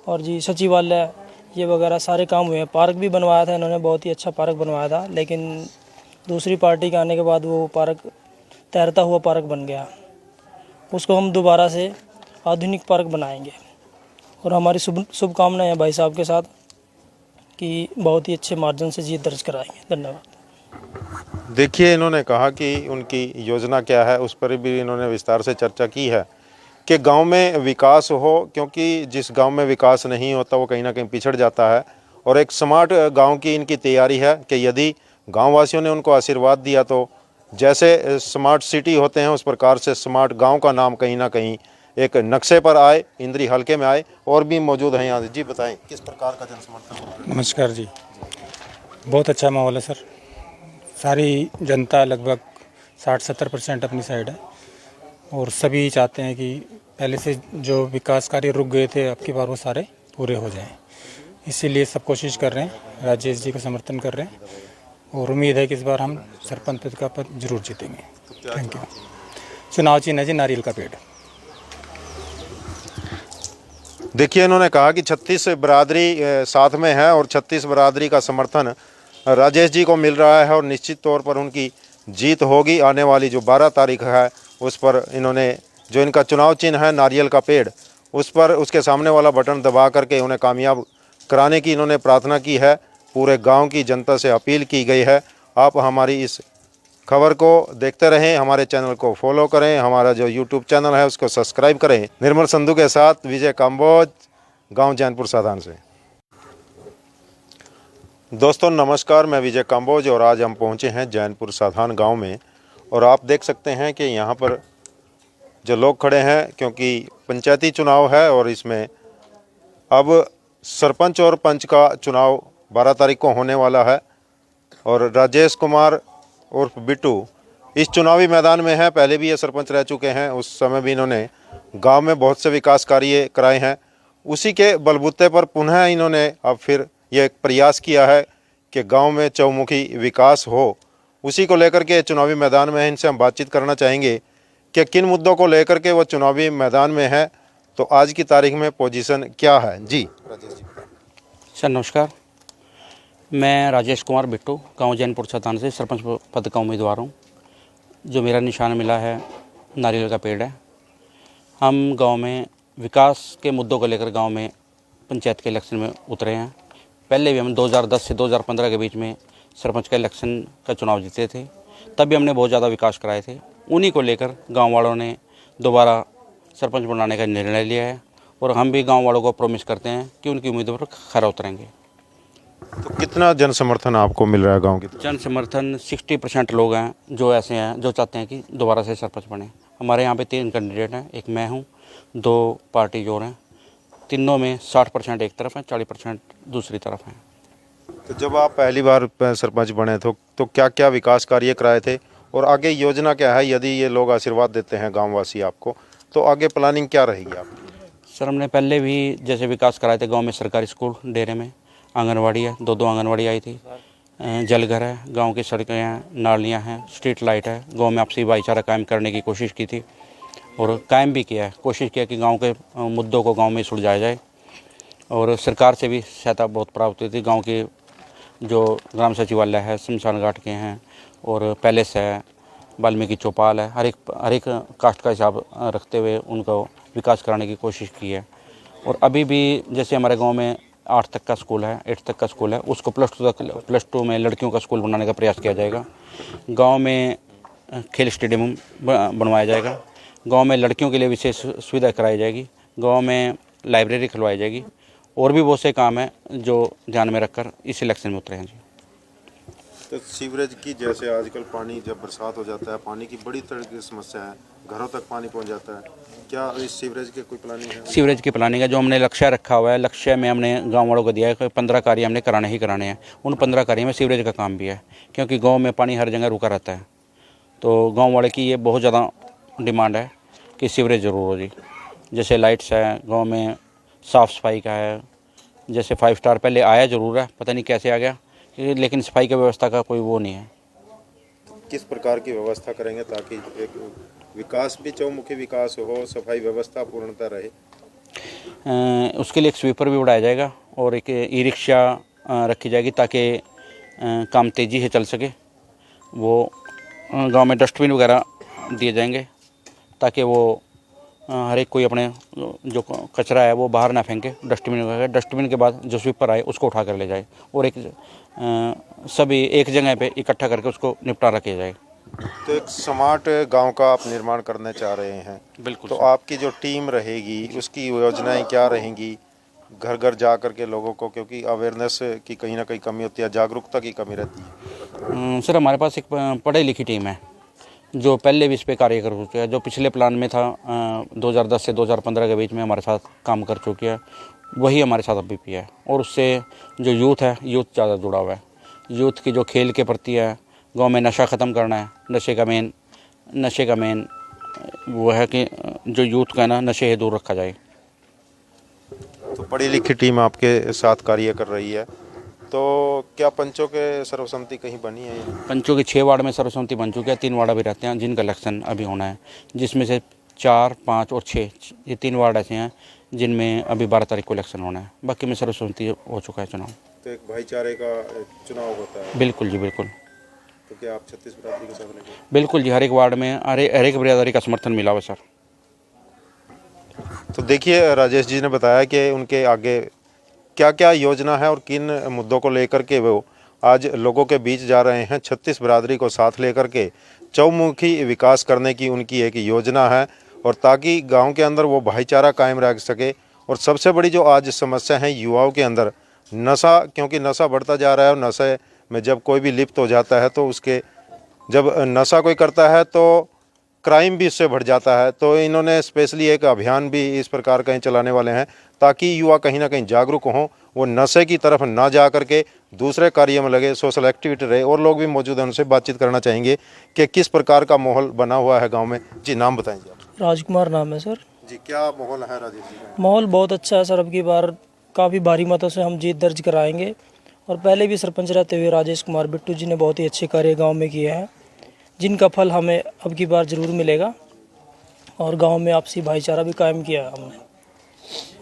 और जी सचिवालय ये वगैरह सारे काम हुए हैं। पार्क भी बनवाया था इन्होंने, बहुत ही अच्छा पार्क बनवाया था, लेकिन दूसरी पार्टी के आने के बाद वो पार्क तैरता हुआ पार्क बन गया। उसको हम दोबारा से आधुनिक पार्क बनाएंगे। और हमारी शुभकामनाएं हैं भाई साहब के साथ कि बहुत ही अच्छे मार्जिन से जीत दर्ज कराएंगे। धन्यवाद। देखिए इन्होंने कहा कि उनकी योजना क्या है, उस पर भी इन्होंने विस्तार से चर्चा की है कि गांव में विकास हो, क्योंकि जिस गांव में विकास नहीं होता वो कहीं ना कहीं पिछड़ जाता है। और एक स्मार्ट गांव की इनकी तैयारी है कि यदि गांव वासियों ने उनको आशीर्वाद दिया तो जैसे स्मार्ट सिटी होते हैं उस प्रकार से स्मार्ट गांव का नाम कहीं ना कहीं एक नक्शे पर आए, इंद्री हल्के में आए। और भी मौजूद हैं यहाँ। जी बताएं किस प्रकार का जनसमर्थन? नमस्कार जी, बहुत अच्छा माहौल है सर। सारी जनता लगभग 60-70% अपनी साइड है। और सभी चाहते हैं कि पहले से जो विकास कार्य रुक गए थे अब की बार वो सारे पूरे हो जाएं। इसीलिए सब कोशिश कर रहे हैं, राजेश जी का समर्थन कर रहे हैं। और उम्मीद है कि इस बार हम सरपंच पद का पद जरूर जीतेंगे। Thank you. चुनाव चिन्ह है जी नारियल का पेड़। देखिए इन्होंने कहा कि 36 बिरादरी साथ में है और 36 बिरादरी का समर्थन राजेश जी को मिल रहा है और निश्चित तौर पर उनकी जीत होगी। आने वाली जो 12 तारीख है उस पर इन्होंने जो इनका चुनाव चिन्ह है नारियल का पेड़, उस पर उसके सामने वाला बटन दबा करके उन्हें कामयाब कराने की इन्होंने प्रार्थना की है। पूरे गांव की जनता से अपील की गई है। आप हमारी इस खबर को देखते रहें, हमारे चैनल को फॉलो करें, हमारा जो यूट्यूब चैनल है उसको सब्सक्राइब करें। निर्मल संधू के साथ विजय काम्बोज, गांव जैनपुर साधान से। दोस्तों नमस्कार, मैं विजय काम्बोज और आज हम पहुंचे हैं जैनपुर साधान गांव में और आप देख सकते हैं कि यहां पर जो लोग खड़े हैं, क्योंकि पंचायती चुनाव है और इसमें अब सरपंच और पंच का चुनाव 12 तारीख को होने वाला है और राजेश कुमार उर्फ बिट्टू इस चुनावी मैदान में है। पहले भी ये सरपंच रह चुके हैं, उस समय भी इन्होंने गांव में बहुत से विकास कार्य कराए हैं। उसी के बलबूते पर पुनः इन्होंने अब फिर यह एक प्रयास किया है कि गांव में चौमुखी विकास हो। उसी को लेकर के चुनावी मैदान में है। इनसे हम बातचीत करना चाहेंगे कि किन मुद्दों को लेकर के वो चुनावी मैदान में है, तो आज की तारीख में पोजीशन क्या है। जी राजेश जी। सर नमस्कार, मैं राजेश कुमार बिट्टू गांव जैनपुर साधान से सरपंच पद का उम्मीदवार हूं। जो मेरा निशान मिला है नारियल का पेड़ है। हम गांव में विकास के मुद्दों को लेकर गांव में पंचायत के इलेक्शन में उतरे हैं। पहले भी हम 2010 से 2015 के बीच में सरपंच का इलेक्शन का चुनाव जीते थे, तब भी हमने बहुत ज़्यादा विकास कराए थे। उन्हीं को लेकर गाँव वालों ने दोबारा सरपंच बनाने का निर्णय लिया है और हम भी गाँव वालों को प्रॉमिस करते हैं कि उनकी उम्मीदों पर खरा उतरेंगे। तो कितना जन समर्थन आपको मिल रहा है गांव की तरफ? जन समर्थन 60% लोग हैं जो ऐसे हैं जो चाहते हैं कि दोबारा से सरपंच बने। हमारे यहाँ पे 3 कैंडिडेट हैं, एक मैं हूँ, 2 पार्टी जोड़ हैं। तीनों में 60% एक तरफ है, 40% दूसरी तरफ हैं। तो जब आप पहली बार सरपंच बने तो क्या क्या विकास कार्य कराए थे और आगे योजना क्या है? यदि ये लोग आशीर्वाद देते हैं गाँववासी आपको, तो आगे प्लानिंग क्या रहेगी आपकी? सर हमने पहले भी जैसे विकास कराए थे गाँव में, सरकारी स्कूल, डेरे में आंगनवाड़ी है, 2 आंगनवाड़ी आई थी, जलघर है, गांव की सड़कें हैं, नालियां हैं, स्ट्रीट लाइट है। गांव में आपसी भाईचारा कायम करने की कोशिश की थी और कायम भी किया है। कोशिश किया कि गांव के मुद्दों को गांव में सुलझाया जाए और सरकार से भी सहायता बहुत प्राप्त हुई थी। गांव के जो ग्राम सचिवालय है, शमशान घाट के हैं और पैलेस है, वाल्मीकि चौपाल है, हर एक कास्ट का हिसाब रखते हुए उनको विकास कराने की कोशिश की है। और अभी भी जैसे हमारे गाँव में 8 तक का स्कूल है, 8 तक का स्कूल है, उसको +2 में लड़कियों का स्कूल बनाने का प्रयास किया जाएगा। गांव में खेल स्टेडियम बनवाया जाएगा। गांव में लड़कियों के लिए विशेष सुविधा कराई जाएगी। गांव में लाइब्रेरी खुलवाई जाएगी और भी बहुत से काम हैं जो ध्यान में रखकर इस इलेक्शन में उतरे हैं। जी तो सीवरेज की, जैसे आजकल पानी जब बरसात हो जाता है, पानी की बड़ी तरह की समस्या है, घरों तक पानी पहुंच जाता है, क्या इस सीवरेज की कोई प्लानिंग है? सीवरेज की प्लानिंग है, जो हमने लक्ष्य रखा हुआ है। लक्ष्य में हमने गांव वालों को दिया है कि 15 कार्य हमने कराने ही कराने हैं। उन 15 कार्यों में सीवरेज का काम भी है, क्योंकि गांव में पानी हर जगह रुका रहता है। तो गांव वाले की ये बहुत ज़्यादा डिमांड है कि सीवरेज ज़रूर हो जी। जैसे लाइट्स है, गाँव में साफ़ सफाई का है। जैसे 5 स्टार पहले आया ज़रूर है, पता नहीं कैसे आ गया, लेकिन सफाई की व्यवस्था का कोई वो नहीं है। किस प्रकार की व्यवस्था करेंगे ताकि एक विकास भी, चौमुखी विकास हो, सफाई व्यवस्था पूर्णतः रहे? उसके लिए एक स्वीपर भी बढ़ाया जाएगा और एक ई रिक्शा रखी जाएगी ताकि काम तेज़ी से चल सके। वो गांव में डस्टबिन वगैरह दिए जाएंगे ताकि वो हर एक कोई अपने जो कचरा है वो बाहर ना फेंके। डस्टबिन के बाद जो स्वीपर आए उसको उठा कर ले जाए और एक सभी एक जगह पे इकट्ठा करके उसको निपटा रखा जाए। तो एक स्मार्ट गांव का आप निर्माण करना चाह रहे हैं। बिल्कुल। तो आपकी जो टीम रहेगी उसकी योजनाएं क्या रहेंगी? घर घर जा करके लोगों को, क्योंकि अवेयरनेस की कहीं ना कहीं कमी होती है, जागरूकता की कमी रहती है। सर हमारे पास एक पढ़ी लिखी टीम है जो पहले भी इस पे कार्य कर चुकी है। जो पिछले प्लान में था 2010 से 2015 के बीच में हमारे साथ काम कर चुकी है, वही हमारे साथ अभी भी है। और उससे जो यूथ है, यूथ ज़्यादा जुड़ा हुआ है। यूथ की जो खेल के प्रति है, गांव में नशा ख़त्म करना है। नशे का मेन वो है कि जो यूथ का ना नशे से दूर रखा जाए। तो पढ़ी लिखी टीम आपके साथ कार्य कर रही है, तो क्या पंचों के सर्वसम्मति कहीं बनी है? पंचों के 6 वार्ड में सर्वसम्मति बन चुकी है। 3 वार्ड अभी रहते हैं जिनका इलेक्शन अभी होना है, जिसमें से 4, 5 और 6 ये 3 वार्ड ऐसे हैं जिनमें अभी 12 तारीख को इलेक्शन होना है। बाकी में सर्वसम्मति हो चुका है चुनाव। तो एक भाईचारे का चुनाव होता है, बिल्कुल जी बिल्कुल। तो क्या आप 36 बिरादरी के साथ लगे? बिल्कुल जी, हर एक वार्ड में हर एक बिरादरी का समर्थन मिला हुआ सर। तो देखिए राजेश जी ने बताया कि उनके आगे क्या क्या योजना है और किन मुद्दों को लेकर के वो आज लोगों के बीच जा रहे हैं। 36 बिरादरी को साथ लेकर के चौमुखी विकास करने की उनकी एक योजना है, और ताकि गांव के अंदर वो भाईचारा कायम रह सके। और सबसे बड़ी जो आज समस्या है युवाओं के अंदर नशा, क्योंकि नशा बढ़ता जा रहा है, और नशे में जब कोई भी लिप्त हो जाता है तो उसके जब नशा कोई करता है तो क्राइम भी इससे बढ़ जाता है। तो इन्होंने स्पेशली एक अभियान भी इस प्रकार का ही चलाने वाले हैं, ताकि युवा कहीं ना कहीं जागरूक हों, वो नशे की तरफ ना जा करके दूसरे कार्य में लगे, सोशल एक्टिविटी रहे। और लोग भी मौजूद हैं, उनसे बातचीत करना चाहेंगे कि किस प्रकार का माहौल बना हुआ है गांव में। जी नाम बताएंगे आप? राजकुमार नाम है सर। जी क्या माहौल है राजेश जी? माहौल बहुत अच्छा है सर, अब की बार काफ़ी भारी मतों से हम जीत दर्ज कराएंगे। और पहले भी सरपंच रहते हुए राजेश कुमार बिट्टू जी ने बहुत ही अच्छे कार्य गांव में किए हैं, जिनका फल हमें अब की बार ज़रूर मिलेगा। और गांव में आपसी भाईचारा भी कायम किया है हमने।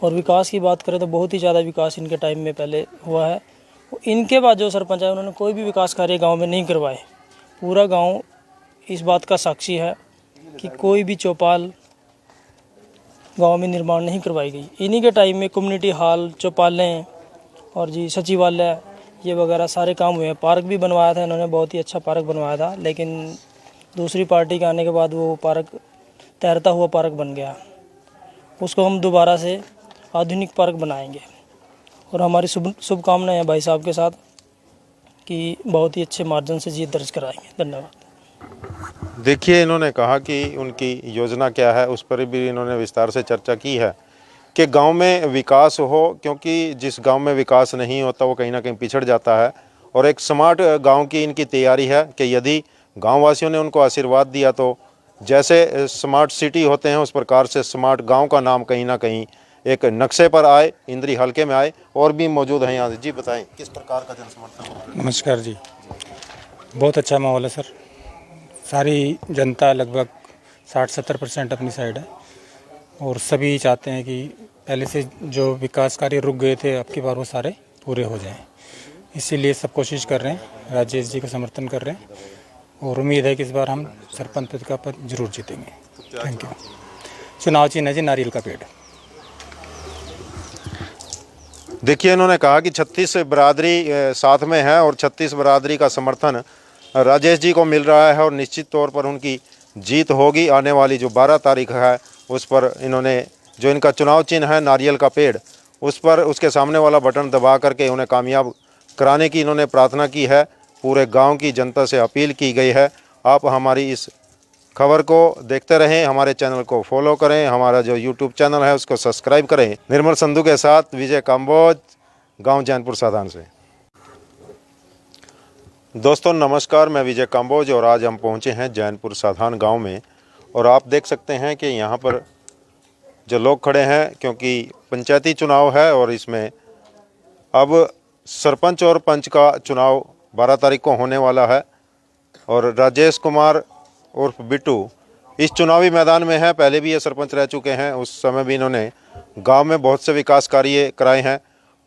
और विकास की बात करें तो बहुत ही ज़्यादा विकास इनके टाइम में पहले हुआ है। इनके बाद जो सरपंच है उन्होंने कोई भी विकास कार्य गांव में नहीं करवाए। पूरा गांव इस बात का साक्षी है कि कोई भी चौपाल गांव में निर्माण नहीं करवाई गई। इन्हीं के टाइम में कम्युनिटी हॉल, चौपालें और जी सचिवालय ये वगैरह सारे काम हुए हैं। पार्क भी बनवाया था इन्होंने, बहुत ही अच्छा पार्क बनवाया था, लेकिन दूसरी पार्टी के आने के बाद वो पार्क तैरता हुआ पार्क बन गया। उसको हम दोबारा से आधुनिक पार्क बनाएंगे। और हमारी शुभकामनाएं हैं भाई साहब के साथ कि बहुत ही अच्छे मार्जिन से जीत दर्ज कराएंगे। धन्यवाद। देखिए इन्होंने कहा कि उनकी योजना क्या है, उस पर भी इन्होंने विस्तार से चर्चा की है कि गांव में विकास हो, क्योंकि जिस गांव में विकास नहीं होता वो कहीं ना कहीं पिछड़ जाता है। और एक स्मार्ट गांव की इनकी तैयारी है कि यदि गांव वासियों ने उनको आशीर्वाद दिया तो जैसे स्मार्ट सिटी होते हैं उस प्रकार से स्मार्ट गांव का नाम कहीं ना कहीं एक नक्शे पर आए, इंद्री हलके में आए। और भी मौजूद हैं यहाँ। जी बताएं किस प्रकार का जन समर्थन? नमस्कार जी, बहुत अच्छा माहौल है सर। सारी जनता लगभग 60-70% अपनी साइड है, और सभी चाहते हैं कि पहले से जो विकास कार्य रुक गए थे अब की बार वो सारे पूरे हो जाएं। इसीलिए सब कोशिश कर रहे हैं, राजेश जी का समर्थन कर रहे हैं, और उम्मीद है कि इस बार हम सरपंच पद का पद जरूर जीतेंगे। Thank you. चुनाव चिन्ह है जी नारियल का पेड़। देखिए इन्होंने कहा कि 36 बिरादरी साथ में है, और 36 बिरादरी का समर्थन राजेश जी को मिल रहा है, और निश्चित तौर पर उनकी जीत होगी। आने वाली जो 12 तारीख है उस पर इन्होंने जो इनका चुनाव चिन्ह है नारियल का पेड़, उस पर उसके सामने वाला बटन दबा करके उन्हें कामयाब कराने की इन्होंने प्रार्थना की है। पूरे गांव की जनता से अपील की गई है। आप हमारी इस खबर को देखते रहें, हमारे चैनल को फॉलो करें, हमारा जो यूट्यूब चैनल है उसको सब्सक्राइब करें। निर्मल संधू के साथ विजय काम्बोज, गांव जैनपुर साधान से। दोस्तों नमस्कार, मैं विजय काम्बोज और आज हम पहुंचे हैं जैनपुर साधान गांव में। और आप देख सकते हैं कि यहाँ पर जो लोग खड़े हैं, क्योंकि पंचायती चुनाव है और इसमें अब सरपंच और पंच का चुनाव 12 तारीख को होने वाला है। और राजेश कुमार उर्फ बिट्टू इस चुनावी मैदान में है। पहले भी ये सरपंच रह चुके हैं, उस समय भी इन्होंने गांव में बहुत से विकास कार्य कराए हैं।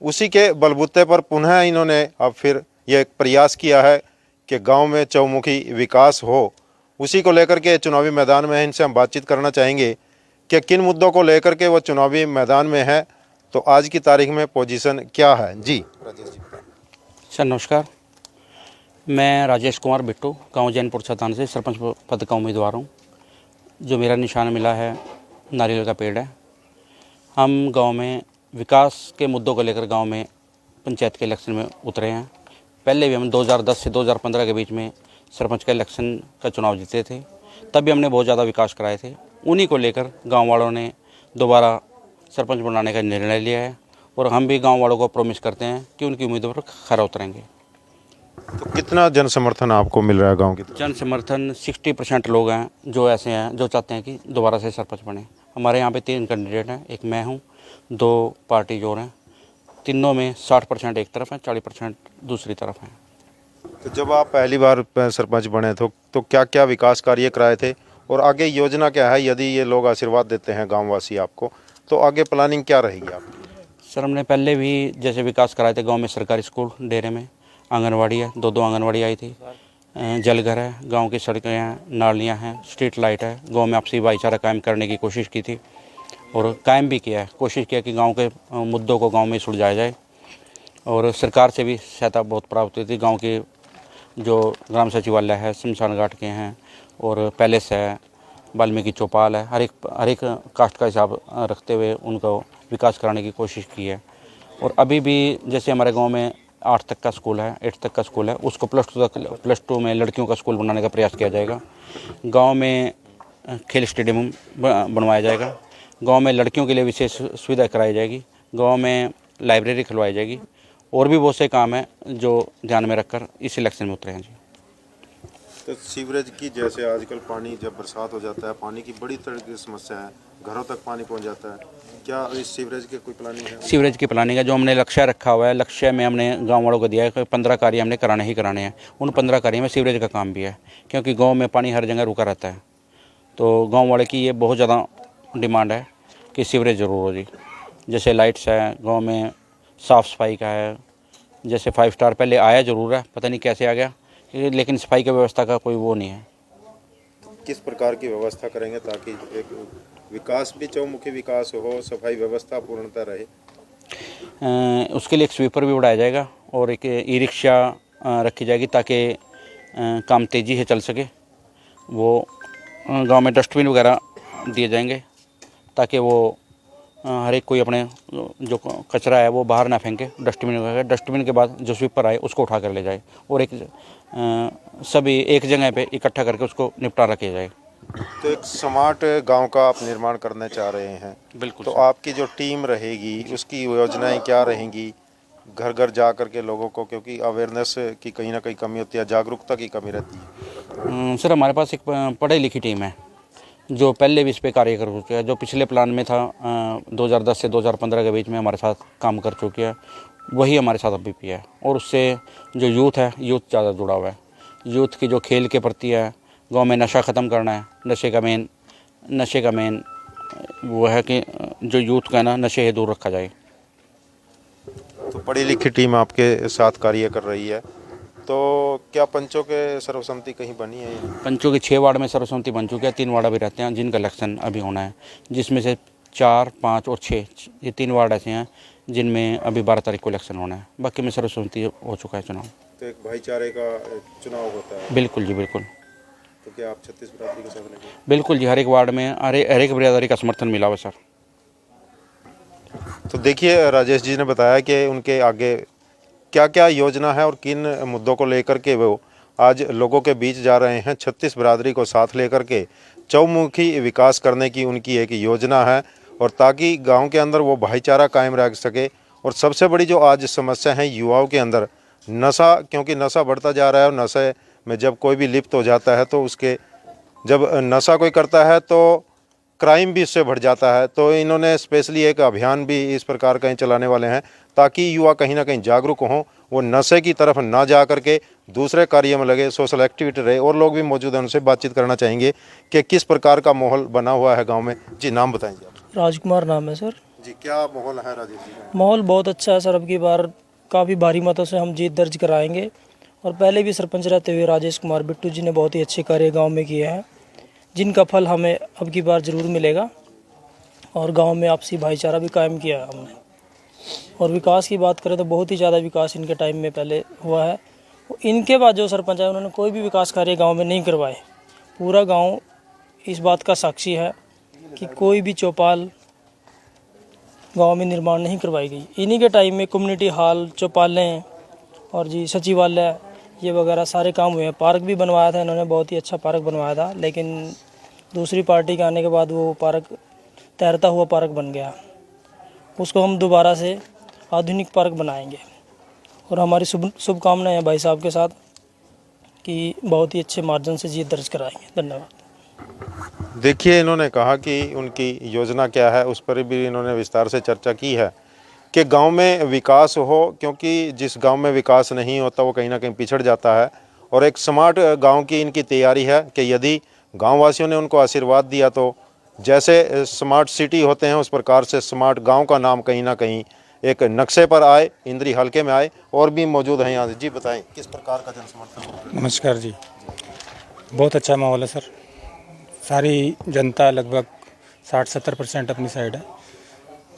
उसी के बलबूते पर पुनः इन्होंने अब फिर ये एक प्रयास किया है कि गांव में चौमुखी विकास हो। उसी को लेकर के चुनावी मैदान में है। इनसे हम बातचीत करना चाहेंगे कि किन मुद्दों को लेकर के वो चुनावी मैदान में है, तो आज की तारीख में पोजीशन क्या है। जी राजेश जी। सर नमस्कार, मैं राजेश कुमार बिट्टू गांव जैनपुर साधान से सरपंच पद का उम्मीदवार हूं। जो मेरा निशान मिला है नारियल का पेड़ है। हम गांव में विकास के मुद्दों को लेकर गांव में पंचायत के इलेक्शन में उतरे हैं। पहले भी हम 2010 से 2015 के बीच में सरपंच का इलेक्शन का चुनाव जीते थे, तब भी हमने बहुत ज़्यादा विकास कराए थे। उन्हीं को लेकर गाँव वालों ने दोबारा सरपंच बनाने का निर्णय लिया है, और हम भी गाँव वालों को प्रॉमिस करते हैं कि उनकी उम्मीदों पर खरा उतरेंगे। तो कितना जन समर्थन आपको मिल रहा है गांव की तरफ? जन समर्थन 60% लोग हैं जो ऐसे हैं जो चाहते हैं कि दोबारा से सरपंच बने। हमारे यहाँ पे 3 कैंडिडेट हैं, एक मैं हूँ, 2 पार्टी जोड़ हैं। तीनों में 60% एक तरफ है, 40% दूसरी तरफ हैं। तो जब आप पहली बार सरपंच बने तो क्या क्या विकास कार्य कराए थे, और आगे योजना क्या है? यदि ये लोग आशीर्वाद देते हैं गाँववासी आपको, तो आगे प्लानिंग क्या रहेगी आपकी? सर हमने पहले भी जैसे विकास कराए थे गांव में, सरकारी स्कूल डेरे में, आंगनवाड़ी है, दो आंगनवाड़ी आई थी, जलघर है, गांव की सड़कें हैं, नालियां हैं, स्ट्रीट लाइट है। गांव में आपसी भाईचारा कायम करने की कोशिश की थी और कायम भी किया है। कोशिश किया कि गांव के मुद्दों को गांव में सुलझाया जाए और सरकार से भी सहायता बहुत प्राप्त हुई थी। गाँव के जो ग्राम सचिवालय है, शमशान घाट के हैं और पैलेस है, वाल्मीकि चौपाल है, हर एक कास्ट का हिसाब रखते हुए उनको विकास कराने की कोशिश की है। और अभी भी जैसे हमारे गांव में 8 तक का स्कूल है, 8 तक का स्कूल है, उसको +2 में लड़कियों का स्कूल बनाने का प्रयास किया जाएगा। गांव में खेल स्टेडियम बनवाया जाएगा। गांव में लड़कियों के लिए विशेष सुविधा कराई जाएगी। गांव में लाइब्रेरी खुलवाई जाएगी और भी बहुत से काम हैं जो ध्यान में रखकर इस इलेक्शन में उतरे हैं जी। तो सीवरेज की, जैसे आजकल पानी जब बरसात हो जाता है, पानी की बड़ी तरह की समस्या है, घरों तक पानी पहुंच जाता है, क्या इस सीवरेज के कोई प्लानिंग है? सीवरेज की प्लानिंग है, जो हमने लक्ष्य रखा हुआ है। लक्ष्य में हमने गांव वालों को दिया है कि 15 कार्य हमने कराने ही कराने हैं। उन 15 कार्य में सीवरेज का काम भी है, क्योंकि गांव में पानी हर जगह रुका रहता है। तो गांव वाले की ये बहुत ज़्यादा डिमांड है कि सीवरेज ज़रूर हो जी। जैसे लाइट्स है, गाँव में साफ़ सफाई का है। जैसे 5 स्टार पहले आया ज़रूर है, पता नहीं कैसे आ गया, लेकिन सफाई की व्यवस्था का कोई वो नहीं है। किस प्रकार की व्यवस्था करेंगे ताकि एक विकास भी, चौमुखी विकास हो, सफाई व्यवस्था पूर्णतः रहे? उसके लिए एक स्वीपर भी बढ़ाया जाएगा और एक ई रिक्शा रखी जाएगी ताकि काम तेज़ी से चल सके। वो गांव में डस्टबिन वगैरह दिए जाएंगे ताकि वो हर एक कोई अपने जो कचरा है वो बाहर ना फेंके। डस्टबिन के बाद जो स्वीपर आए उसको उठा कर ले जाए और एक सभी एक जगह पे इकट्ठा करके उसको निपटारा किया जाए। तो एक स्मार्ट गांव का आप निर्माण करना चाह रहे हैं। बिल्कुल। तो आपकी जो टीम रहेगी उसकी योजनाएं क्या रहेंगी घर घर जा कर के लोगों को, क्योंकि अवेयरनेस की कहीं ना कहीं कमी होती है, जागरूकता की कमी रहती है? सर हमारे पास एक पढ़ी लिखी टीम है जो पहले भी इस पे कार्य कर चुकी है। जो पिछले प्लान में था 2010 से 2015 के बीच में हमारे साथ काम कर चुकी है, वही हमारे साथ अभी भी है। और उससे जो यूथ है, यूथ ज़्यादा जुड़ा हुआ है। यूथ की जो खेल के प्रति है, गांव में नशा ख़त्म करना है। नशे का मेन वो है कि जो यूथ का ना नशे से दूर रखा जाए। तो पढ़ी लिखी टीम आपके साथ कार्य कर रही है। तो क्या पंचों के सर्वसम्मति कहीं बनी है? पंचों के 6 वार्ड में सर्वसम्मति बन चुकी है। 3 वार्ड अभी रहते हैं जिनका इलेक्शन अभी होना है, जिसमें से 4, 5 और 6 ये 3 वार्ड ऐसे हैं जिनमें अभी 12 तारीख को इलेक्शन होना है। बाकी में सर्वसम्मति हो चुका है चुनाव। तो एक भाईचारे का चुनाव होता है? बिल्कुल जी, बिल्कुल। तो क्या आप 36 बिरादरी के साथ लेंगे? बिल्कुल जी, हर एक वार्ड में हर एक बिरादरी का समर्थन मिला हुआ सर। तो देखिए, राजेश जी ने बताया कि उनके आगे क्या क्या योजना है और किन मुद्दों को लेकर के वो आज लोगों के बीच जा रहे हैं। 36 बिरादरी को साथ लेकर के चौमुखी विकास करने की उनकी एक योजना है, और ताकि गांव के अंदर वो भाईचारा कायम रह सके। और सबसे बड़ी जो आज समस्या है युवाओं के अंदर नशा, क्योंकि नशा बढ़ता जा रहा है, और नशे में जब कोई भी लिप्त हो जाता है तो उसके जब नशा कोई करता है तो क्राइम भी इससे बढ़ जाता है। तो इन्होंने स्पेशली एक अभियान भी इस प्रकार का चलाने वाले हैं ताकि युवा कहीं ना कहीं जागरूक हों, वो नशे की तरफ ना जा करके दूसरे कार्य में लगे, सोशल एक्टिविटी रहे। और लोग भी मौजूद हैं, उनसे बातचीत करना चाहेंगे कि किस प्रकार का माहौल बना हुआ है गांव में। जी, नाम बताएंगे आप? राजकुमार नाम है सर। जी, क्या माहौल है राजेश जी? माहौल बहुत अच्छा है सर। अब की बार काफ़ी भारी मतों से हम जीत दर्ज कराएंगे। और पहले भी सरपंच रहते हुए राजेश कुमार बिट्टू जी ने बहुत ही अच्छे कार्य गांव में किए हैं, जिनका फल हमें अब की बार ज़रूर मिलेगा। और गांव में आपसी भाईचारा भी कायम किया है हमने। और विकास की बात करें तो बहुत ही ज़्यादा विकास इनके टाइम में पहले हुआ है। इनके बाद जो सरपंच है उन्होंने कोई भी विकास कार्य गांव में नहीं करवाए। पूरा गांव इस बात का साक्षी है कि कोई भी चौपाल गांव में निर्माण नहीं करवाई गई। इन्हीं के टाइम में कम्युनिटी हॉल, चौपालें और जी सचिवालय ये वगैरह सारे काम हुए हैं। पार्क भी बनवाया था इन्होंने, बहुत ही अच्छा पार्क बनवाया था, लेकिन दूसरी पार्टी के आने के बाद वो पार्क तैरता हुआ पार्क बन गया। उसको हम दोबारा से आधुनिक पार्क बनाएंगे। और हमारी शुभकामनाएं हैं भाई साहब के साथ कि बहुत ही अच्छे मार्जिन से जीत दर्ज कराएंगे। धन्यवाद। देखिए, इन्होंने कहा कि उनकी योजना क्या है, उस पर भी इन्होंने विस्तार से चर्चा की है कि गांव में विकास हो, क्योंकि जिस गांव में विकास नहीं होता वो कहीं ना कहीं पिछड़ जाता है। और एक स्मार्ट गांव की इनकी तैयारी है कि यदि गांववासियों ने उनको आशीर्वाद दिया तो जैसे स्मार्ट सिटी होते हैं उस प्रकार से स्मार्ट गांव का नाम कहीं ना कहीं एक नक्शे पर आए, इंद्री हलके में आए। और भी मौजूद हैं यहाँ से। जी बताएं किस प्रकार का जन समर्थन। नमस्कार जी। बहुत अच्छा माहौल है सर। सारी जनता लगभग 60-70% अपनी साइड है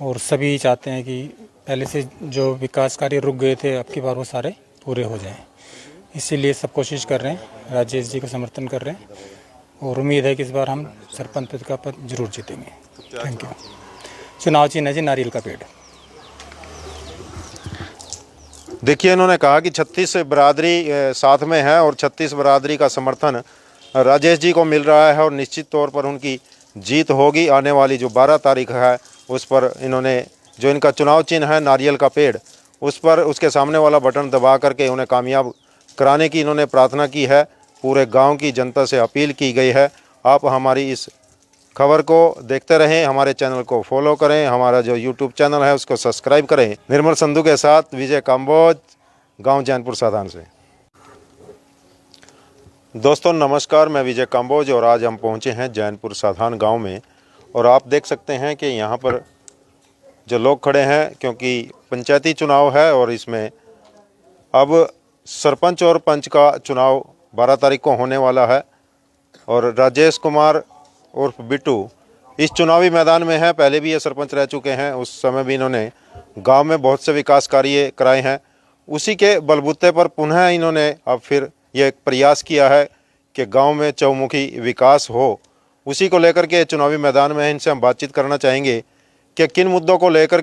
और सभी चाहते हैं कि पहले से जो विकास कार्य रुक गए थे अब की बार वो सारे पूरे हो जाएं। इसीलिए सब कोशिश कर रहे हैं, राजेश जी का समर्थन कर रहे हैं और उम्मीद है कि इस बार हम सरपंच पद का पद जरूर जीतेंगे। Thank you. चुनाव चिन्ह है जी नारियल का पेड़। देखिए, इन्होंने कहा कि 36 बरादरी साथ में है और 36 बरादरी का समर्थन राजेश जी को मिल रहा है और निश्चित तौर पर उनकी जीत होगी। आने वाली जो 12 तारीख है उस पर इन्होंने जो इनका चुनाव चिन्ह है नारियल का पेड़, उस पर उसके सामने वाला बटन दबा करके उन्हें कामयाब कराने की इन्होंने प्रार्थना की है। पूरे गांव की जनता से अपील की गई है। आप हमारी इस खबर को देखते रहें, हमारे चैनल को फॉलो करें, हमारा जो यूट्यूब चैनल है उसको सब्सक्राइब करें। निर्मल संधू के साथ विजय काम्बोज, गांव जैनपुर साधान से। दोस्तों नमस्कार, मैं विजय काम्बोज और आज हम पहुंचे हैं जैनपुर साधान गांव में। और आप देख सकते हैं कि यहाँ पर जो लोग खड़े हैं, क्योंकि पंचायती चुनाव है और इसमें अब सरपंच और पंच का चुनाव 12 तारीख को होने वाला है। और राजेश कुमार उर्फ बिट्टू इस चुनावी मैदान में है। पहले भी ये सरपंच रह चुके हैं, उस समय भी इन्होंने गांव में बहुत से विकास कार्य कराए हैं। उसी के बलबूते पर पुनः इन्होंने अब फिर यह एक प्रयास किया है कि गांव में चौमुखी विकास हो। उसी को लेकर के चुनावी मैदान में इनसे हम बातचीत करना चाहेंगे कि किन मुद्दों को लेकर